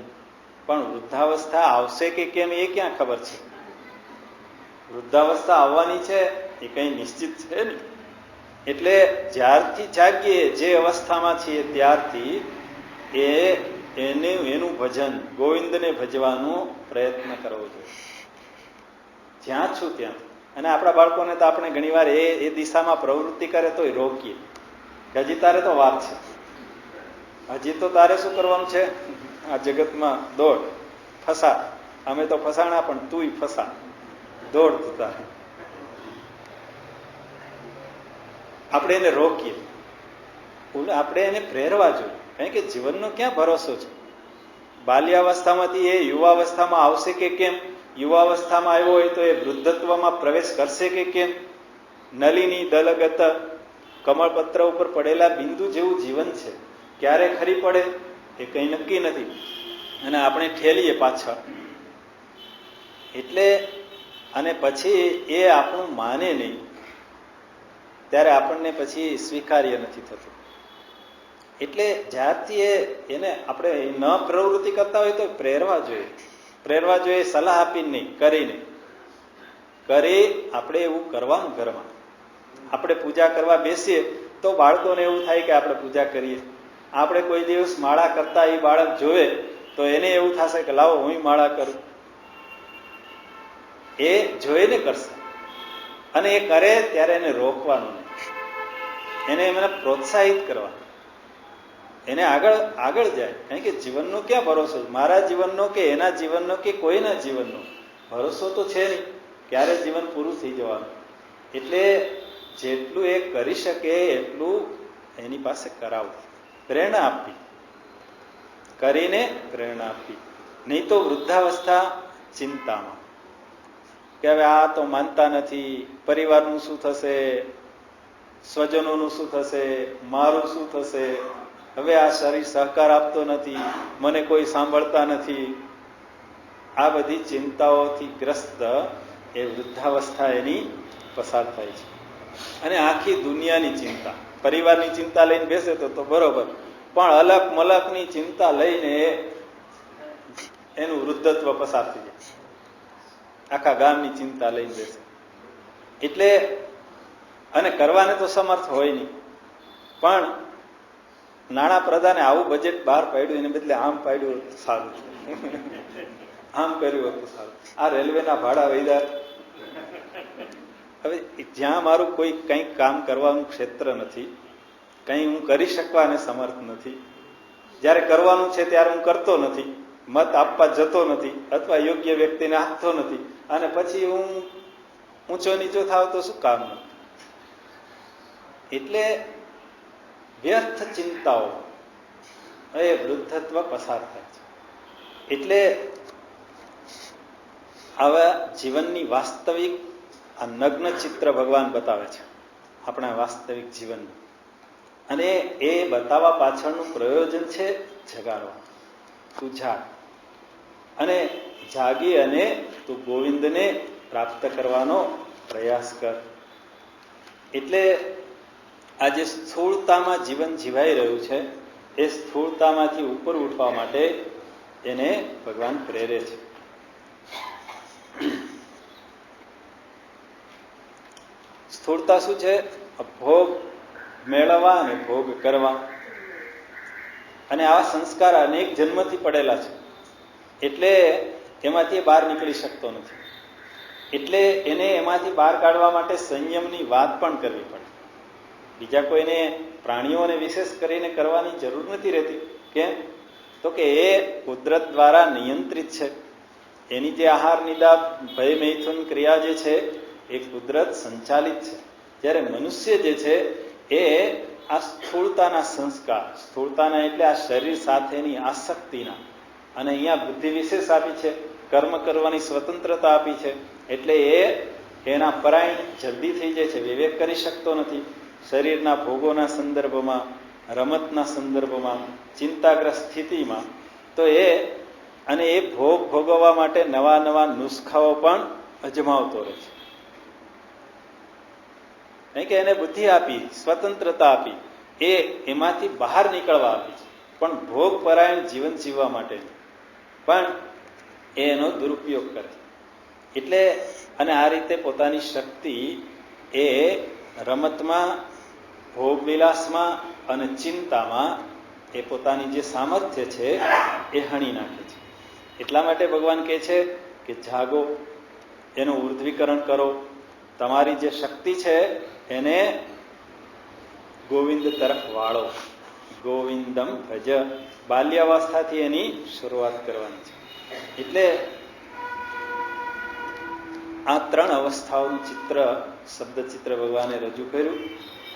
પણ વૃદ્ધાવસ્થા આવશે કે કેમ એ ક્યાં ખબર છે? વૃદ્ધાવસ્થા આવવાની છે એ કંઈ નિશ્ચિત છે ને. એટલે જ્યારથી જાગીએ જે અવસ્થામાં છીએ ત્યારથી એનું ભજન, ગોવિંદને ભજવાનો પ્રયત્ન કરવો જોઈએ જ્યાં છું ત્યાં. અને આપણા બાળકોને તો આપણે ઘણીવાર એ દિશામાં પ્રવૃત્તિ કરે તોય રોકીએ કે હજી તારે તો વાત છે, હજી તો તારે શું કરવાનું છે, આ જગતમાં દોડ, ફસા. અમે તો ફસાણા પણ તુંય ફસા, દોડ તું તારે. આપણે એને રોકીએ, આપણે એને પ્રેરવા જોઈએ. કારણ કે જીવનનો ક્યાં ભરોસો છે? બાલ્યાવસ્થામાંથી એ યુવાવસ્થામાં આવશે કે કેમ? યુવાવસ્થામાં આવ્યો હોય તો એ વૃદ્ધત્વમાં પ્રવેશ કરશે કે કેમ? નલિની દલગત, કમળપત્ર ઉપર પડેલા બિંદુ જેવું જીવન છે. ક્યારે ખરી પડે એ કંઈ નક્કી નથી, અને આપણે ઠેલીએ પાછળ. એટલે અને પછી એ આપણું માને નહીં ત્યારે આપણને પછી સ્વીકાર્ય નથી થતું. એટલે જ્યારથી એને આપણે ન પ્રવૃત્તિ કરતા હોય તો પ્રેરવા જોઈએ, પ્રેરવા જોઈએ, સલાહ આપીને નહીં, કરીને. કરી આપણે એવું કરવાનું ઘરમાં. આપણે પૂજા કરવા બેસીએ તો બાળકોને એવું થાય કે આપણે પૂજા કરીએ. આપણે કોઈ દિવસ માળા કરતા એ બાળક જોવે તો એને એવું થશે કે લાવો હું માળા કરું. એ જોઈને કરશે. અને એ કરે ત્યારે એને રોકવાનું નહીં, એને પ્રોત્સાહિત કરવાનું, એને આગળ જાય. કારણ કે જીવનનો ક્યાં ભરોસો? મારા જીવનનો કે એના જીવનનો કે કોઈના જીવનનો ભરોસો તો છે નહીં. ક્યારે જીવન પૂરું થઈ જવાનું. એટલે જેટલું એ કરી શકે એટલું એની પાસે કરાવવું, પ્રેરણા આપવી, કરીને પ્રેરણા આપવી. નહીં તો વૃદ્ધાવસ્થા ચિંતામાં કે હવે આ તો માનતા નથી, પરિવારનું શું થશે, સ્વજનોનું શું થશે, મારું શું થશે, હવે આ શરીર સહકાર આપતો નથી, મને કોઈ સાંભળતા નથી. આ બધી ચિંતાઓથી ગ્રસ્ત એ વૃદ્ધાવસ્થા એની પસાર થાય છે. અને આખી દુનિયાની ચિંતા, પરિવારની ચિંતા લઈને બેસે તો બરોબર, પણ અલગ મલકની ચિંતા લઈને એનું વૃદ્ધત્વ પસાર થઈ જાય. આખા ગામની ચિંતા લઈને બેસે. એટલે અને કરવાને તો સમર્થ હોય નહીં, પણ નાણાં પ્રધાને આવું બજેટ બહાર પાડ્યું, એને બદલે આમ પાડ્યું તો સારું, આમ કર્યું હોત તો સારું. આ રેલવેના ભાડા વધ્યા. હવે જ્યાં મારું કોઈ કંઈક કામ કરવાનું ક્ષેત્ર નથી, કંઈ હું કરી શકવાને સમર્થ નથી, જ્યારે કરવાનું છે ત્યારે હું કરતો નથી, મત આપવા જતો નથી, અથવા યોગ્ય વ્યક્તિને આપતો નથી, અને પછી હું ઊંચો નીચો થાવ તો શું કામનું? એટલે વ્યર્થ ચિંતાઓ એ વૃદ્ધત્વ પસાર થાય છે. એટલે આવા જીવનની વાસ્તવિક આ નગ્ન ચિત્ર ભગવાન બતાવે છે આપણા વાસ્તવિક જીવનનું. અને એ બતાવવા પાછળનું પ્રયોજન છે જગાડવા. તું જાગ અને જાગી અને તું ગોવિંદને પ્રાપ્ત કરવાનો પ્રયાસ કર. એટલે આ જે સ્થૂળતામાં જીવન જીવાઈ રહ્યું છે એ સ્થૂળતામાંથી ઉપર ઉઠવા માટે એને ભગવાન પ્રેરે છે. સ્થૂળતા શું છે? ભોગ મેળવવા અને ભોગ કરવા. અને આવા સંસ્કાર અનેક જન્મથી પડેલા છે, એટલે એમાંથી બહાર નીકળી શકતો નથી. એટલે એને એમાંથી બહાર કાઢવા માટે સંયમની વાત પણ કરવી પડે. બીજા કોઈને, પ્રાણીઓને વિશેષ કરીને કરવાની જરૂર નથી રહેતી. કેમ? તો કે એ કુદરત દ્વારા નિયંત્રિત છે. એની જે આહાર નિદા ભય મૈથુન ક્રિયા જે છે એ કુદરત સંચાલિત છે. જ્યારે મનુષ્ય જે છે એ આ સ્થૂળતાના સંસ્કાર, સ્થૂળતાના એટલે આ શરીર સાથેની આસક્તિના, અને અહીંયા બુદ્ધિ વિશેષ આપી છે, કર્મ કરવાની સ્વતંત્રતા આપી છે. એટલે એના પરાયણ જલ્દી થઈ જાય છે, વિવેક કરી શકતો નથી. શરીરના ભોગોના સંદર્ભમાં, રમતના સંદર્ભમાં, ચિંતાગ્રસ્ત સ્થિતિમાં તો અને એ ભોગ ભોગવવા માટે નવા નવા નુસ્ખાઓ પણ અજમાવતો રહે છે. કારણ કે એને બુદ્ધિ આપી, સ્વતંત્રતા આપી, એમાંથી બહાર નીકળવા આપી છે, પણ ભોગ પરાયણ જીવન જીવવા માટે. પણ એનો દુરુપયોગ કરે. એટલે અને આ રીતે પોતાની શક્તિ એ રમતમાં ભોગવિલાસમાં અને ચિંતામાં એ પોતાની જે સામર્થ્ય છે એ હણી નાખે છે. એટલા માટે ભગવાન કહે છે કે જાગો, એનું ઉર્ધ્વીકરણ કરો, તમારી જે શક્તિ છે એને ગોવિંદ તરફ વાળો. ગોવિંદમ ભજ. બાલ્યાવસ્થાથી એની શરૂઆત કરવાની છે. એટલે આ 3 અવસ્થાઓનું ચિત્ર, શબ્દ ચિત્ર ભગવાને રજૂ કર્યું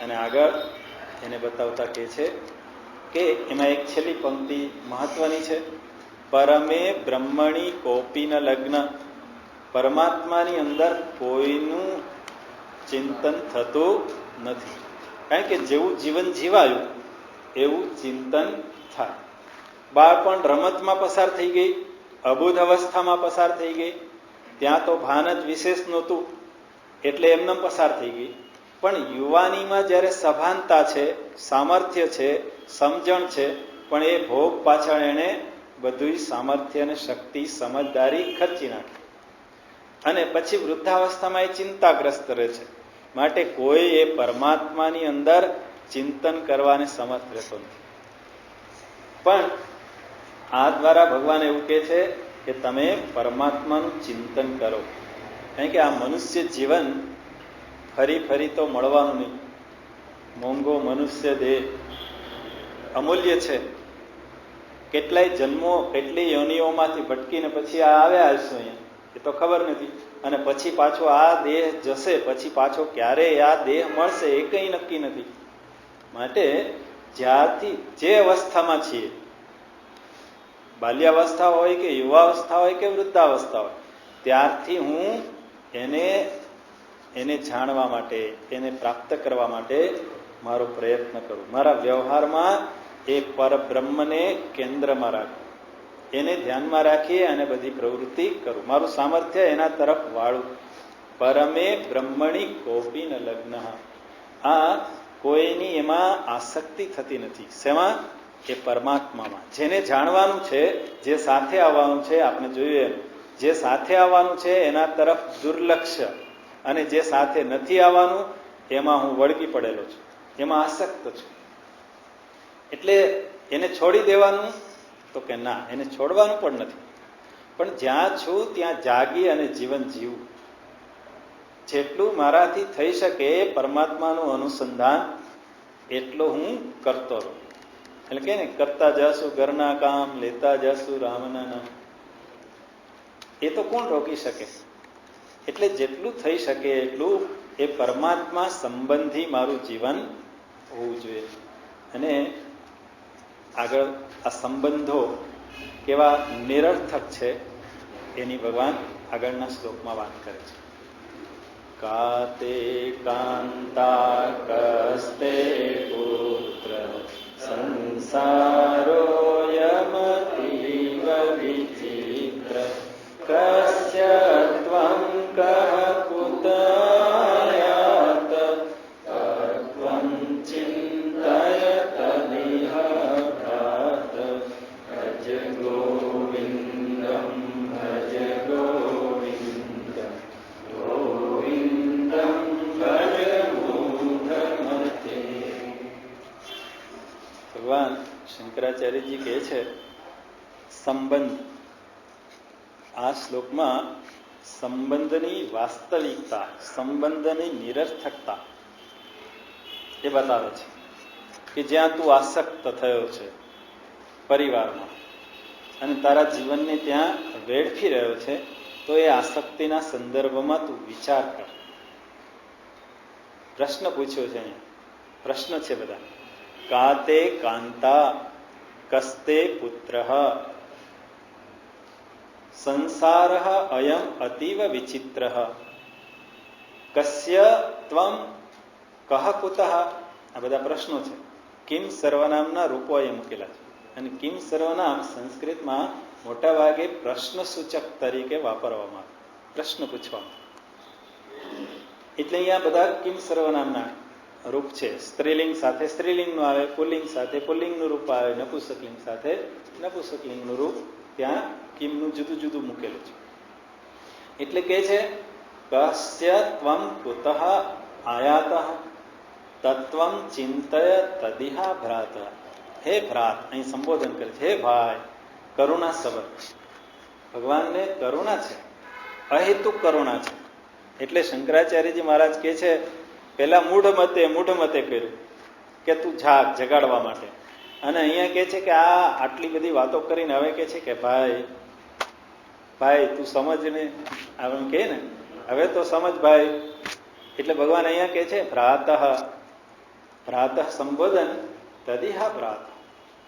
અને આગળ એને બતાવતા કહે છે કે એમાં એક છેલ્લી પંક્તિ મહત્વની છે. પરમે બ્રહ્મણી કોપીન લગ્ન. પરમાત્માની અંદર કોઈનું ચિંતન થતું નથી. કારણ કે જેવું જીવન જીવાયું એવું ચિંતન થાય. બાળપણ રમતમાં પસાર થઈ ગઈ, અબુધ અવસ્થામાં પસાર થઈ ગઈ, ત્યાં તો ભાન જ વિશેષ નહોતું એટલે એમને પસાર થઈ ગઈ. પણ યુવાનીમાં જ્યારે સભાનતા છે, સામર્થ્ય છે, સમજણ છે, પણ એ ભોગ પાછળ એણે બધું સામર્થ્ય અને શક્તિ, સમજદારી ખર્ચી નાખી અને પછી વૃદ્ધાવસ્થામાં એ ચિંતાગ્રસ્ત રહે છે. માટે કોઈ એ પરમાત્માની અંદર ચિંતન કરવાને સમર્થ રહેતો નથી. પણ આ દ્વારા ભગવાન એવું કહે છે કે તમે પરમાત્માનું ચિંતન કરો. કારણ કે આ મનુષ્ય જીવન ફરી ફરી તો મળવાનું નહીં. મોંઘો મનુષ્ય દેહ અમૂલ્ય છે. કેટલાય જન્મો, કેટલી યોનિઓમાંથી ભટકીને પછી આ આવ્યા હશું અહીંયા, એ તો ખબર નથી. અને પછી પાછો આ દેહ જશે, પછી પાછો ક્યારે આ દેહ મળશે એ કંઈ નક્કી નથી. માટે જ્યારથી જે અવસ્થામાં છીએ, બાલ્યાવસ્થા હોય કે યુવાવસ્થા હોય કે વૃદ્ધાવસ્થા હોય, ત્યારથી હું એને જાણવા માટે, એને પ્રાપ્ત કરવા માટે મારો પ્રયત્ન કરું. મારા વ્યવહારમાં એ પરબ્રહ્મને કેન્દ્રમાં રાખું, એને ધ્યાનમાં રાખી અને બધી પ્રવૃત્તિ કરું. મારું સામર્થ્ય એના તરફ વાળું. પરમે બ્રહ્મણી કોપીન લગ્ન. આ કોઈની એમાં આસક્તિ થતી નથી. શેમાં? એ પરમાત્મામાં. જેને જાણવાનું છે, જે સાથે આવવાનું છે, આપણે જોયું એમ, જે સાથે આવવાનું છે એના તરફ દુર્લક્ષ્ય, અને જે સાથે નથી આવવાનું એમાં હું વળગી પડેલો છું, એમાં આસક્ત છું. એટલે એને છોડી દેવાનું તો કે ના, એને છોડવાનું પણ નથી. પણ જ્યાં છું ત્યાં જાગી અને જીવન જીવવું. જેટલું મારાથી થઈ શકે પરમાત્માનું અનુસંધાન એટલું હું કરતો રહું. એટલે કે ને, કરતા જાશું ઘરના કામ, લેતા જાશું રામના નામ. એ તો કોણ રોકી શકે? એટલે જેટલું થઈ શકે એટલું એ પરમાત્મા સંબંધી મારું જીવન હોવું જોઈએ. અને આગળ આ સંબંધો કેવા નિરર્થક છે એની ભગવાન આગળના શ્લોકમાં વાત કરે છે. કાતે કાંતા કસ્તે પુત્ર સંસારોયમતીવ વિચિત્ર કસ્ય ત્વં કઃ કુતયાત ત્વં ચિંતયત નિહ ભ્રાત ભજ ગોવિંદમ ભજ ગોવિંદમ ગોવિંદમ ભજ મૂઢમતે. ભગવાન શંકરાચાર્યજી કહે છે સંબંધ, આ શ્લોકમાં સંબંધની વાસ્તવિકતા, સંબંધની નિરર્થકતા એ બતાવે છે કે જ્યાં તું આસક્ત થયો છે પરિવારમાં અને તારા જીવનને ત્યાં વેડફી રહ્યો છે, તો એ આસક્તિના સંદર્ભમાં તું વિચાર કર. પ્રશ્ન પૂછ્યો છે અહીંયા, પ્રશ્ન છે બધા. કાતે કાંતા કસ્તે પુત્ર સંસાર અયમ અતીવ વિચિત્ર કસ્ય ત્વમ કહ કુતઃ. આ બધા પ્રશ્નો છે. કિમ સર્વનામના રૂપો એ મૂકેલા છે. અને કિમ સર્વનામ સંસ્કૃતમાં મોટા ભાગે પ્રશ્ન સૂચક તરીકે વાપરવામાં આવે, પ્રશ્ન પૂછવામાં. એટલે અહીંયા બધા કિમ સર્વનામના રૂપ છે. સ્ત્રીલિંગ સાથે સ્ત્રીલિંગનું આવે, પુલ્લિંગ સાથે પુલ્લિંગનું રૂપ આવે, નપુંસકલિંગ સાથે નપુંસકલિંગનું રૂપ ત્યાં કિમનું જુદું જુદું મૂકેલું છે. એટલે કે છે કસ્ય ત્વમ કુતઃ આયાતઃ. તત્વમ ચિંતય તદિહા ભ્રાત. હે ભ્રાત, અહીં સંબોધન કરે છે, હે ભાઈ, કરુણા સબર. ભગવાનને કરુણા છે, અહેતુક કરુણા છે. એટલે શંકરાચાર્યજી મહારાજ કહે છે, પેલા મૂઢ મતે કર્યું કે તું જાગ, જગાડવા માટે. અને અહીંયા કહે છે કે આટલી બધી વાતો કરીને હવે કહે છે કે ભાઈ તું સમજ ને, આમ કહે ને, હવે તો સમજ ભાઈ. એટલે ભગવાન અહીંયા કહે છે ભ્રાત સંબોધન તદિહા ભ્રાત.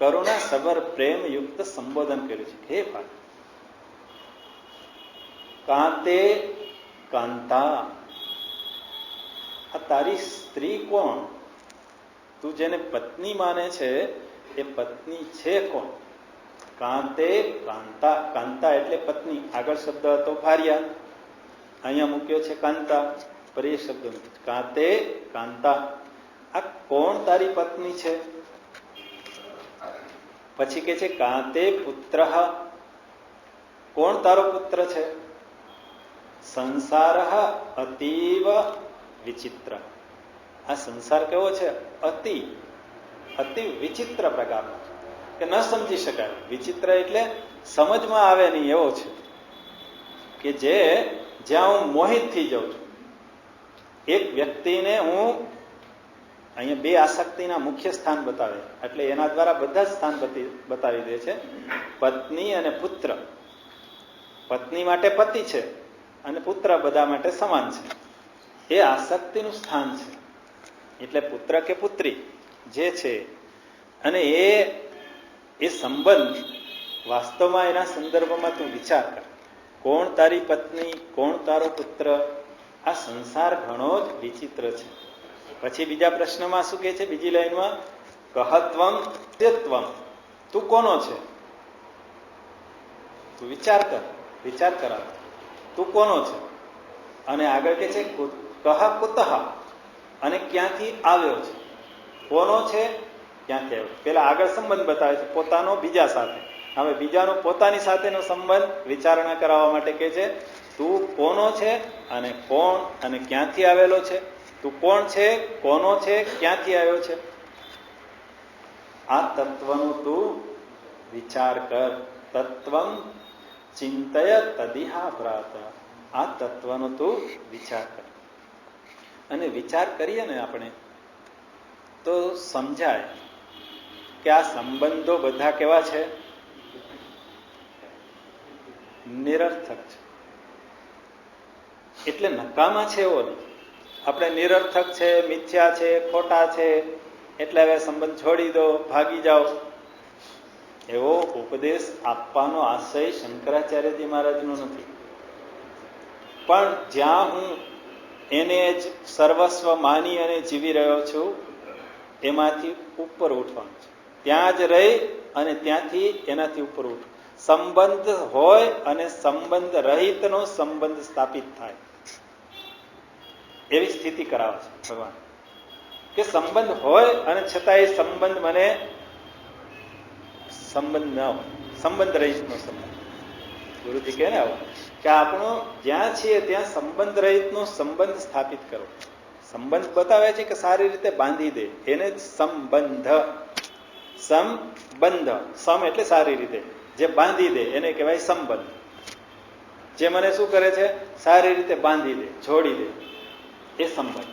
કરુણા સબર પ્રેમ યુક્ત સંબોધન કર્યું છે. હે ભાઈ, કાંતે કાંતા, આ તારી સ્ત્રી કોણ? તું જેને પત્ની માને છે એ પત્ની છે કોણ? કાંતે કાંતા. કાંતા એટલે પત્ની. આગળ શબ્દ હતો ભાર્યા, અહીંયા મૂક્યો છે કાંતા, પર એ શબ્દ કાંતે કાંતા. આ કોણ તારી પત્ની છે? પછી કે છે કાંતે પુત્ર. કોણ તારો પુત્ર છે? સંસાર અતીવ વિચિત્ર. આ સંસાર કેવો છે? અતિ વિચિત્ર પ્રકારનો, કે ન સમજી શકાય. વિચિત્ર એટલે સમજમાં આવે નહીં એવો છે, કે જ્યાં હું મોહિત થઈ જાઉં છું. એક વ્યક્તિને હું અહીંયા બે આસક્તિના મુખ્ય સ્થાન બતાવે, એટલે એના દ્વારા બધા જ સ્થાન બતાવી દે છે. પત્ની અને પુત્ર. પત્ની માટે પતિ છે અને પુત્ર બધા માટે સમાન છે. એ આસક્તિનું સ્થાન છે. એટલે પુત્ર કે પુત્રી જે છે, અને એ સંબંધ વાસ્તવમાં એના સંદર્ભમાં તું વિચાર કર. કોણ તારી પત્ની, કોણ તારો પુત્ર? આ સંસાર ઘણો જ વિચિત્ર છે. પછી બીજા પ્રશ્નમાં શું કહે છે? બીજી લાઈનમાં કહત્વમ તેત્વમ. તું કોનો છે? તું વિચાર કર. તું કોનો છે? અને આગળ કે છે કહ કુતઃ, અને ક્યાંથી આવ્યો છે? કોનો છે, ક્યાંથી આવ્યો? પેલા આગળ સંબંધ બતાવે છે પોતાનો બીજા સાથે. હવે બીજાનો પોતાની સાથેનો સંબંધ વિચારણા કરાવવા માટે કહે છે તું કોનો છે, અને કોણ અને ક્યાંથી આવેલો છે. તું કોણ છે, કોનો છે, ક્યાંથી આવ્યો છે? આ તત્વનો તું વિચાર કર. તત્વમ ચિંતય તદિહા ભ્રાત. આ તત્વનો તું વિચાર કર. અને વિચાર કરીએ ને આપણે તો સમજાય કે આ સંબંધો બધા કેવા છે? નિરર્થક છે. એટલે નકામા છે એવો નહીં. આપણે નિરર્થક છે, મિથ્યા છે, ખોટા છે, એટલે હવે સંબંધ છોડી દો, ભાગી જાઓ, એવો ઉપદેશ આપવાનો આશય શંકરાચાર્યજી મહારાજનો નથી. પણ જ્યાં હું એને જ સર્વસ્વ માની અને જીવી રહ્યો છું, એમાંથી ઉપર ઉઠવાનું છે. ત્યાં જ રહી અને ત્યાંથી એનાથી ઉપર ઉઠ. સંબંધ હોય અને સંબંધ રહિતનો સંબંધ સ્થાપિત થાય, એવી સ્થિતિ કરાવે છે ભગવાન. કે સંબંધ હોય અને છતાં એ સંબંધ મને સંબંધ ન હોય, સંબંધ રહિતનો સંબંધ. ગુરુજી કહે ને આવો કે આપણો જ્યાં છીએ ત્યાં સંબંધ રહિતનો સંબંધ સ્થાપિત કરો. સંબંધ બતાવે છે કે સારી રીતે બાંધી દે, એને જ સંબંધ. સમ એટલે સારી રીતે, જે બાંધી દે એને કહેવાય સંબંધ. જે મને શું કરે છે? સારી રીતે બાંધી દે, જોડી દે, એ સંબંધ.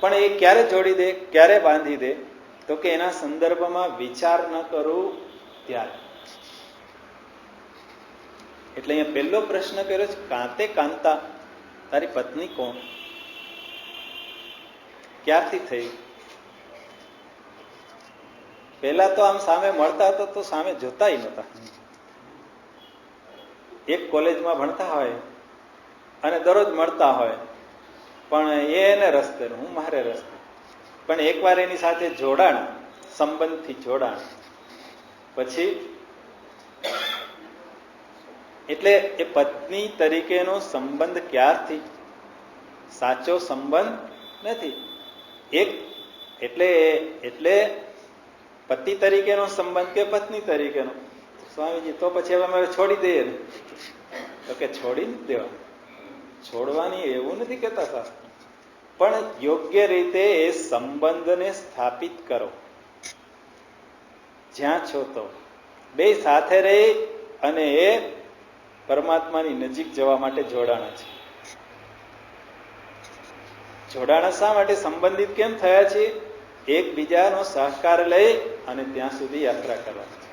પણ એ ક્યારે જોડી દે, ક્યારે બાંધી દે? તો કે એના સંદર્ભમાં વિચાર ન કરું ત્યારે. એટલે અહીંયા પહેલો પ્રશ્ન કર્યો છે કાંતે કાંતા, તારી પત્ની કોણ, ક્યારથી થઈ? પહેલા તો આમ સામે મળતા હતા તો સામે જોતાય નહોતા. એક કોલેજમાં ભણતા હોય અને દરરોજ મળતા હોય, પણ એને રસ્તે હું મારે રસ્તે. પણ એકવાર એની સાથે જોડાણ, સંબંધથી જોડાણ, પછી એટલે એ પત્ની તરીકેનો સંબંધ ક્યારથી? સાચો સંબંધ નથી. એક એટલે પતિ તરીકેનો સંબંધ કે પત્ની તરીકેનો? સ્વામીજી તો પછી હવે અમે છોડી દઈએ ને. તો કે છોડી નથી દેવા. છોડવાની એવું નથી કહેતા શાસ્ત્ર. પણ યોગ્ય રીતે એ સંબંધને સ્થાપિત કરો. જ્યાં છો તો બે સાથે રહી અને એ પરમાત્માની નજીક જવા માટે જોડાણા છે. જોડાણા શા માટે સંબંધિત કેમ થયા છે? એકબીજાનો સહકાર લઈ અને ત્યાં સુધી યાત્રા કરવાની.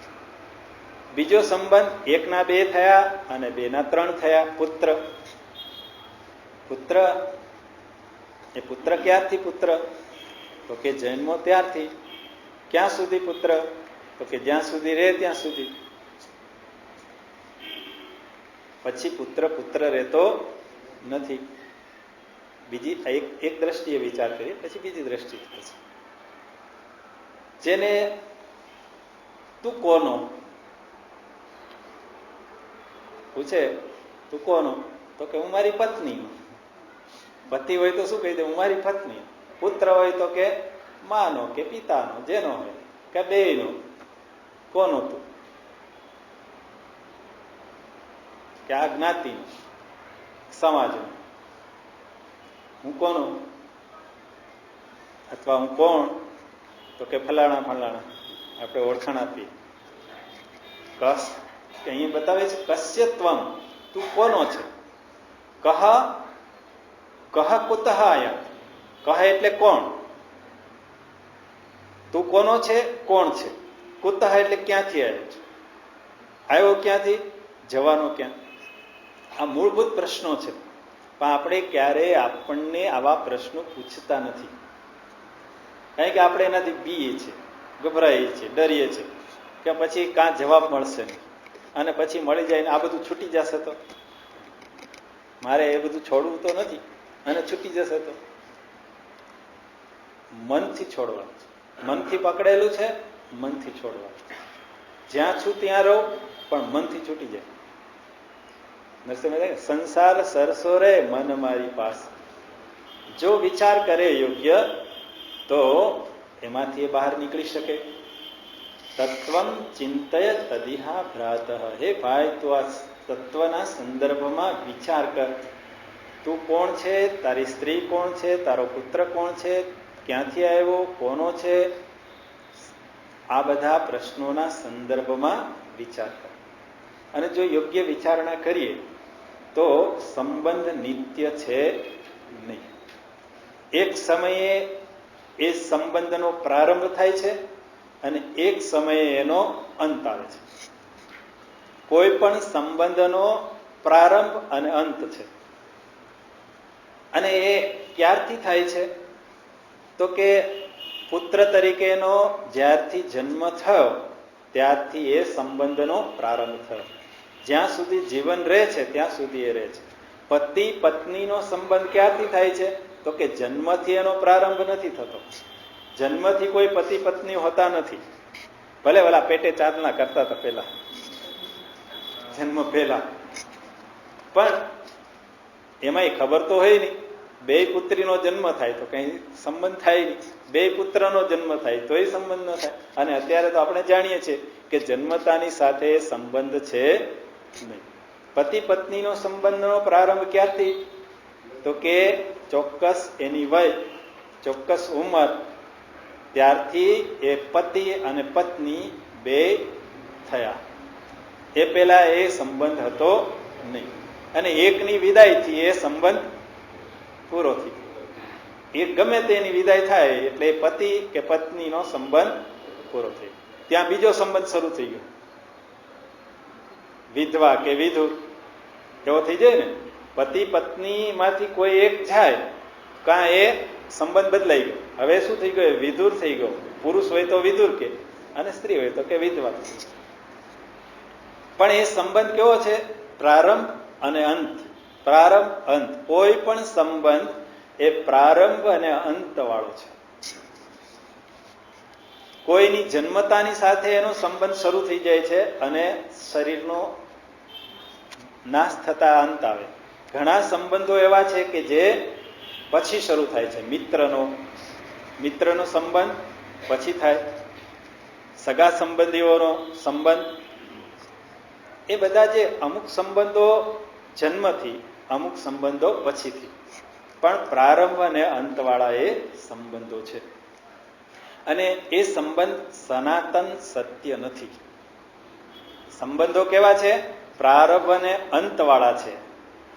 બીજો સંબંધ એકના બે થયા અને બેના ત્રણ થયા. પુત્ર એ પુત્ર ક્યારથી પુત્ર? તો કે જન્મો ત્યારથી. ક્યાં સુધી પુત્ર? તો કે જ્યાં સુધી રહે ત્યાં સુધી. પછી પુત્ર રહેતો નથી. બીજી એક દ્રષ્ટિએ વિચાર કરીએ, પછી બીજી દ્રષ્ટિ થશે. જેને તું કોનો પૂછે, તું કોનો? તો કે હું મારી પત્ની. પતિ હોય તો શું કહી દે? હું મારી પત્ની. પુત્ર હોય તો કે માનો કે પિતાનો, જેનો હોય કે બેયનો. કોનો તું? કે આ જ્ઞાતિનો, સમાજનો. હું કોનો? અથવા હું કોણ? તો કે ફલાણા. આપણે ઓળખાણ આપીએ. કસ કે અહીં બતાવે છે કસ્યત્વમ, તું કોનો છે? કહ કુતઃ આયા. કહ એટલે કોણ? તું કોનો છે? કોણ છે? કુતઃ એટલે ક્યાંથી આવ્યો છે? આવ્યો ક્યાંથી? જવાનો ક્યાં? આ મૂળભૂત પ્રશ્નો છે. પણ આપણે ક્યારેય આપણને આવા પ્રશ્નો પૂછતા નથી. કારણ કે આપણે એનાથી બીએ છીએ, ગભરાઈએ છીએ, ડરીએ છીએ કે પછી કાં જવાબ મળશે નહીં, અને પછી મળી જાય ને આ બધું છૂટી જશે તો મારે એ બધું છોડવું તો નથી, અને છૂટી જશે તો. મનથી છોડવાનું છે. મનથી પકડેલું છે, મનથી છોડવાનું. જ્યાં છું ત્યાં રહો, પણ મનથી છૂટી જાય. સંસાર સરસો રે મન મારી પાસે. જો વિચાર કરે યોગ્ય તો એમાંથી એ બહાર નીકળી શકે. તત્વમ ચિંતય તદિહા ભ્રાતઃ. હે ભાઈ, તું આ તત્વના સંદર્ભમાં વિચાર કર. તું કોણ છે? તારી સ્ત્રી કોણ છે? તારો પુત્ર કોણ છે? ક્યાંથી આવ્યો? કોનો છે? આ બધા પ્રશ્નોના સંદર્ભમાં વિચાર કર. અને જો યોગ્ય વિચારણા કરીએ તો સંબંધ નિત્ય છે નહીં. એક સમયે એ સંબંધનો પ્રારંભ થાય છે અને એક સમયે એનો અંત આવે છે. કોઈ પણ સંબંધનો પ્રારંભ અને અંત છે. અને એ ક્યારથી થાય છે? તો કે પુત્ર તરીકેનો જ્યારથી જન્મ થયો ત્યારથી એ સંબંધનો પ્રારંભ થયો. જ્યાં સુધી જીવન રહે છે ત્યાં સુધી એ રહે છે. પતિ પત્નીનો સંબંધ ક્યારથી થાય છે? તો કે જન્મથી એનો પ્રારંભ નથી થતો. જન્મથી કોઈ પતિ પત્ની હોતા નથી. ભલે ભલા પેટે ચાલના કરતા હતા પહેલા, જન્મ પહેલા, પણ એમાંય ખબર તો હોય નહીં. બે પુત્રીનો જન્મ થાય તો કઈ સંબંધ થાય નહીં. બે પુત્રનો જન્મ થાય તો એ સંબંધ ન થાય. અને અત્યારે તો આપણે જાણીએ છીએ કે જન્મતાની સાથે સંબંધ છે નહીં. પતિ પત્નીનો સંબંધનો પ્રારંભ ક્યારથી? તો કે ચોક્કસ એની વય, ચોક્કસ ઉંમર, ત્યારથી એ પતિ અને પત્ની બે થયા. એ પહેલા એ સંબંધ હતો નહીં. અને એકની વિદાયથી એ સંબંધ પૂરો થઈ ગયો. એ ગમે તેની વિદાય થાય એટલે પતિ કે પત્નીનો સંબંધ પૂરો થઈ ગયો. ત્યાં બીજો સંબંધ શરૂ થઈ ગયો. વિધવા કે વિધુર એવો થઈ જાય ને. પતિ પત્ની માંથી કોઈ એક જાય કાં એ સંબંધ બદલાઈ ગયો. હવે શું થઈ ગયો? વિધુર થઈ ગયો. પુરુષ હોય તો વિધુર કે, અને સ્ત્રી હોય તો કે વિધવા. પણ એ સંબંધ કેવો છે? પ્રારંભ અને અંત. પ્રારંભ અંત. કોઈ પણ સંબંધ એ પ્રારંભ અને અંત વાળો છે. કોઈની જન્મતાની સાથે એનો સંબંધ શરૂ થઈ જાય છે અને શરીરનો નાશ થતા અંત આવે. ઘણા સંબંધો એવા છે કે જે પછી શરૂ થાય છે. મિત્રનો સંબંધ પછી થાય. સગા સંબંધીઓનો સંબંધ, એ બધા જે અમુક સંબંધો જન્મથી, અમુક સંબંધો પછીથી. પણ પ્રારંભ અને અંતવાળા એ સંબંધો છે. અને એ સંબંધ સનાતન સત્ય નથી. સંબંધો કેવા છે? પ્રારંભ અને અંતવાળા છે,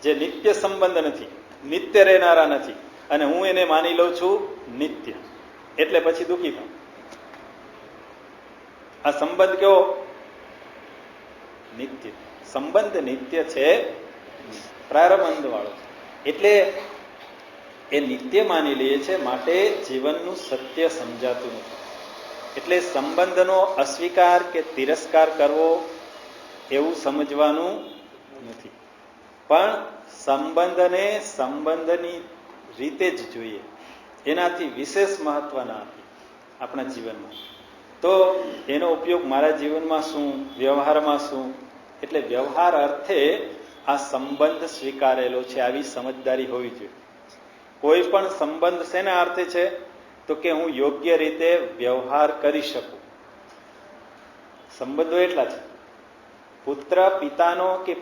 જે નિત્ય સંબંધ નથી, નિત્ય રહેનારા નથી. અને હું એને માની લઉં છું નિત્ય, એટલે પછી દુઃખી થાઉં. આ સંબંધ કેવો? નિત્ય. સંબંધ નિત્ય છે, પ્રારંભ અંતવાળો. એટલે એ નિત્ય માની લઈએ છે, માટે જીવનનું સત્ય સમજાતું નથી. એટલે સંબંધનો અસ્વીકાર કે તિરસ્કાર કરવો એવું સમજવાનું નથી, પણ સંબંધને સંબંધની રીતે જ જોઈએ, એનાથી વિશેષ મહત્વ ના આપીએ આપણા જીવનમાં. તો એનો ઉપયોગ મારા જીવનમાં શું, વ્યવહારમાં શું? એટલે વ્યવહાર અર્થે આ સંબંધ સ્વીકારેલો છે, આવી સમજદારી હોવી જોઈએ. કોઈ પણ સંબંધ શેના અર્થે છે? તો કે હું યોગ્ય રીતે વ્યવહાર કરી શકું. સંબંધો એટલા છે. પુત્ર પિતાનો કે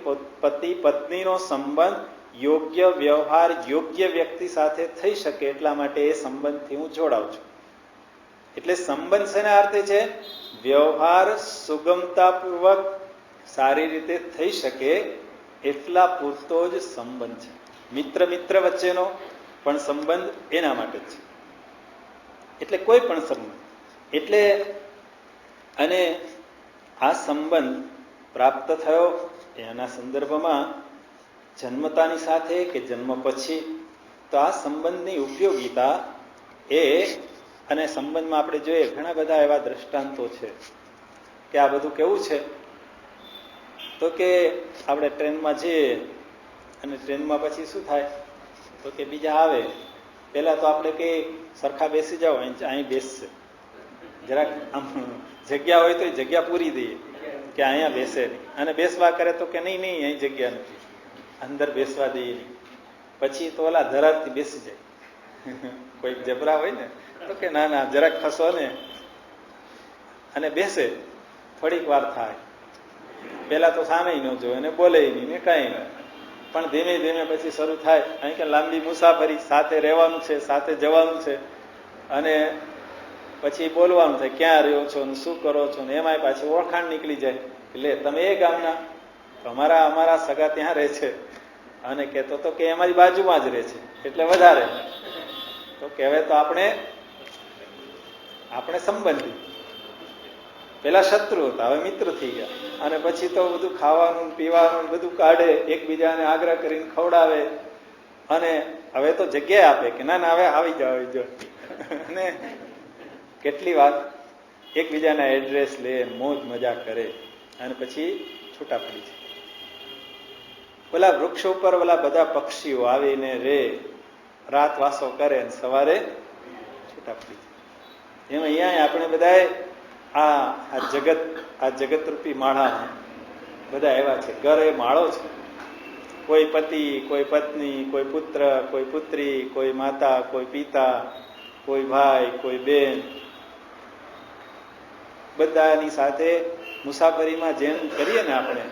પતિ પત્નીનો સંબંધ યોગ્ય વ્યવહાર યોગ્ય વ્યક્તિ સાથે થઈ શકે એટલા માટે એ સંબંધથી હું જોડાઉં છું. એટલે સંબંધ શેના અર્થે છે? વ્યવહાર સુગમતાપૂર્વક સારી રીતે થઈ શકે એટલા પૂરતો જ સંબંધ છે. મિત્ર મિત્ર વચ્ચેનો પણ સંબંધ એના માટે જ છે. એટલે કોઈ પણ સંબંધ. એટલે અને આ સંબંધ પ્રાપ્ત થયો એના સંદર્ભમાં જન્મતાની સાથે કે જન્મ પછી, તો આ સંબંધની ઉપયોગિતા એ, અને સંબંધમાં આપણે જોઈએ ઘણા બધા એવા દ્રષ્ટાંતો છે કે આ બધું કેવું છે. તો કે આપણે ટ્રેનમાં જઈએ અને ટ્રેનમાં પછી શું થાય? તો કે બીજા આવે, પહેલા તો આપણે કે સરખા બેસી જાઓ, અહીં બેસશે, જરાક આમ જગ્યા હોય તો જગ્યા પૂરી દઈએ કે અહીંયા બેસે નહીં. અને બેસવા કરે તો કે નહીં નહીં અહીં જગ્યા નથી, અંદર બેસવા દઈએ નહીં. પછી તો ઓલા ધરારથી બેસી જાય. કોઈક જબરા હોય ને તો કે ના ના જરાક ખસો ને, અને બેસે. થોડીક વાર થાય, પેલા તો સામે ન જોવે ને બોલે નહીં ને કાંઈ નહીં, પણ ધીમે ધીમે પછી શરૂ થાય. અહીં કે લાંબી મુસાફરી, સાથે રહેવાનું છે, સાથે જવાનું છે, અને પછી બોલવાનું થાય ક્યાં રહ્યો છો ને શું કરો છો ને. એમાંય પાછી ઓળખાણ નીકળી જાય, એટલે તમે એ ગામના? અમારા સગા ત્યાં રહે છે. અને કહેતો તો કે અમારી બાજુમાં જ રહે છે એટલે વધારે. તો કે હવે તો આપણે સંબંધી, પેલા શત્રુ હતા હવે મિત્ર થઈ ગયા. અને પછી તો બધું ખાવાનું પીવાનું બધું કાઢે, એકબીજાને આગ્રહ કરીને ખવડાવે, અને હવે તો જગ્યાએ આપે કે ના ના હવે આવી જાઓ આવી જાઓ. અને કેટલી વાત એકબીજાના એડ્રેસ લે, મોજ મજા કરે, અને પછી છૂટા પડી જાય. ઓલા વૃક્ષ ઉપર ઓલા બધા પક્ષીઓ આવીને રે, રાત વાસો કરે, સવારે છૂટા પડી જાય. એમ અહીંયા આપણે બધાએ આ જગત રૂપી માળા બધા એવા છે. ઘર એ માળો છે. કોઈ પતિ, કોઈ પત્ની, કોઈ પુત્ર, કોઈ પુત્રી, કોઈ માતા, કોઈ પિતા, કોઈ ભાઈ, કોઈ બેન, બધાની સાથે મુસાફરીમાં જેમ કરીએ ને આપણે,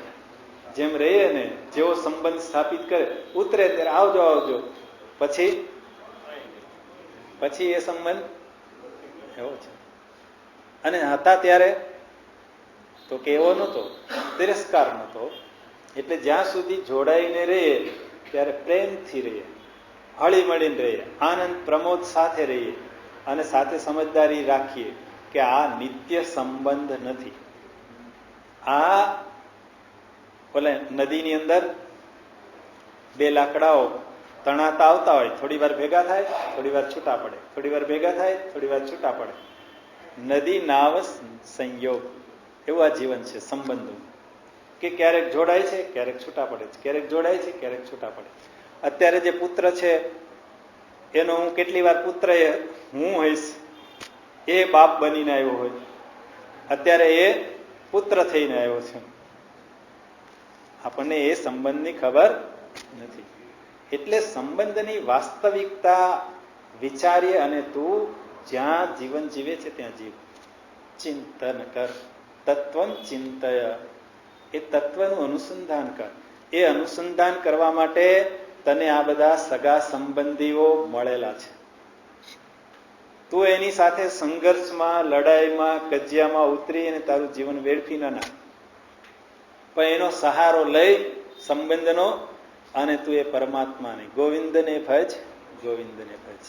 જેમ રહીએ ને, જેવો સંબંધ સ્થાપિત કરે, ઉતરે ત્યારે આવજો આવજો, પછી એ સંબંધ એવો છે. અને હતા ત્યારે તો કે એવો નહોતો, તિરસ્કાર નહોતો. એટલે જ્યાં સુધી જોડાઈને રહીએ ત્યારે પ્રેમથી રહીએ, હળી મળીને રહીએ, આનંદ પ્રમોદ સાથે રહીએ, અને સાથે સમજદારી રાખીએ કે આ નિત્ય સંબંધ નથી. આ બોલે નદીની અંદર બે લાકડાઓ તણાતા આવતા હોય, થોડી વાર ભેગા થાય, થોડી વાર છૂટા પડે, થોડી વાર ભેગા થાય, થોડી વાર છૂટા પડે. નદી નાવ સંયોગ, એવું આ જીવન છે. સંબંધો કે ક્યારેક જોડાય છે, ક્યારેક છૂટા પડે છે, ક્યારેક જોડાય છે, ક્યારેક છૂટા પડે. અત્યારે જે પુત્ર છે એનો હું કેટલી વાર પુત્ર હું હોઈશ, એ બાપ બનીને આવ્યો હોય, અત્યારે એ પુત્ર થઈને આવ્યો છે. આપણને એ સંબંધની ખબર નથી. એટલે સંબંધની વાસ્તવિકતા વિચારીએ, અને તું જ્યાં જીવન જીવે છે ત્યાં જીવ. ચિંતન કર, તત્વં ચિંતય, એ તત્વનું અનુસંધાન કર. એ અનુસંધાન કરવા માટે તને આ બધા સગા સંબંધીઓ મળેલા છે, તું એની સાથે સંઘર્ષમાં, લડાઈમાં, કજિયામાં ઉતરી અને તારું જીવન વેડફી ન નાખ, પણ એનો સહારો લઈ સંબંધનો, અને તું એ પરમાત્માને ગોવિંદને ભજ, ગોવિંદને ભજ.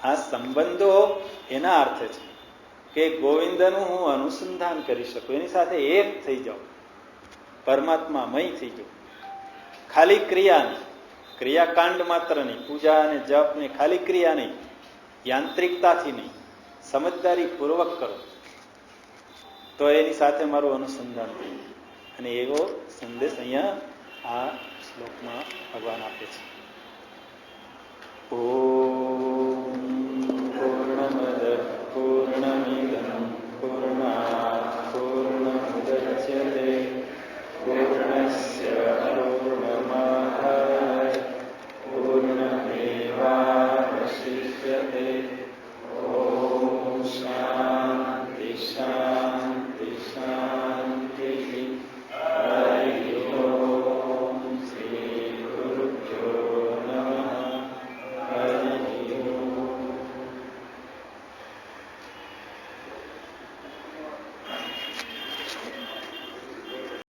આ સંબંધો એના અર્થે છે કે ગોવિંદનું હું અનુસંધાન કરી શકું, એની સાથે એક થઈ જાઉં, પરમાત્મામય થઈ જાઉં. ખાલી ક્રિયા નહીં, ક્રિયાકાંડ માત્ર નહીં, પૂજા અને જપ ને ખાલી ક્રિયા નહીં, યાંત્રિકતાથી નહીં, સમજદારી પૂર્વક કરો તો એની સાથે મારું અનુસંધાન થયું. અને એવો સંદેશ અહીંયા આ શ્લોકમાં ભગવાન આપે છે. ઓમ પૂર્ણમદ પૂર્ણમિદં પૂર્ણાત પૂર્ણમુદચ્યતે પૂર્ણસ્ય પૂર્ણમાદાય પૂર્ણમેવાવશિષ્યતે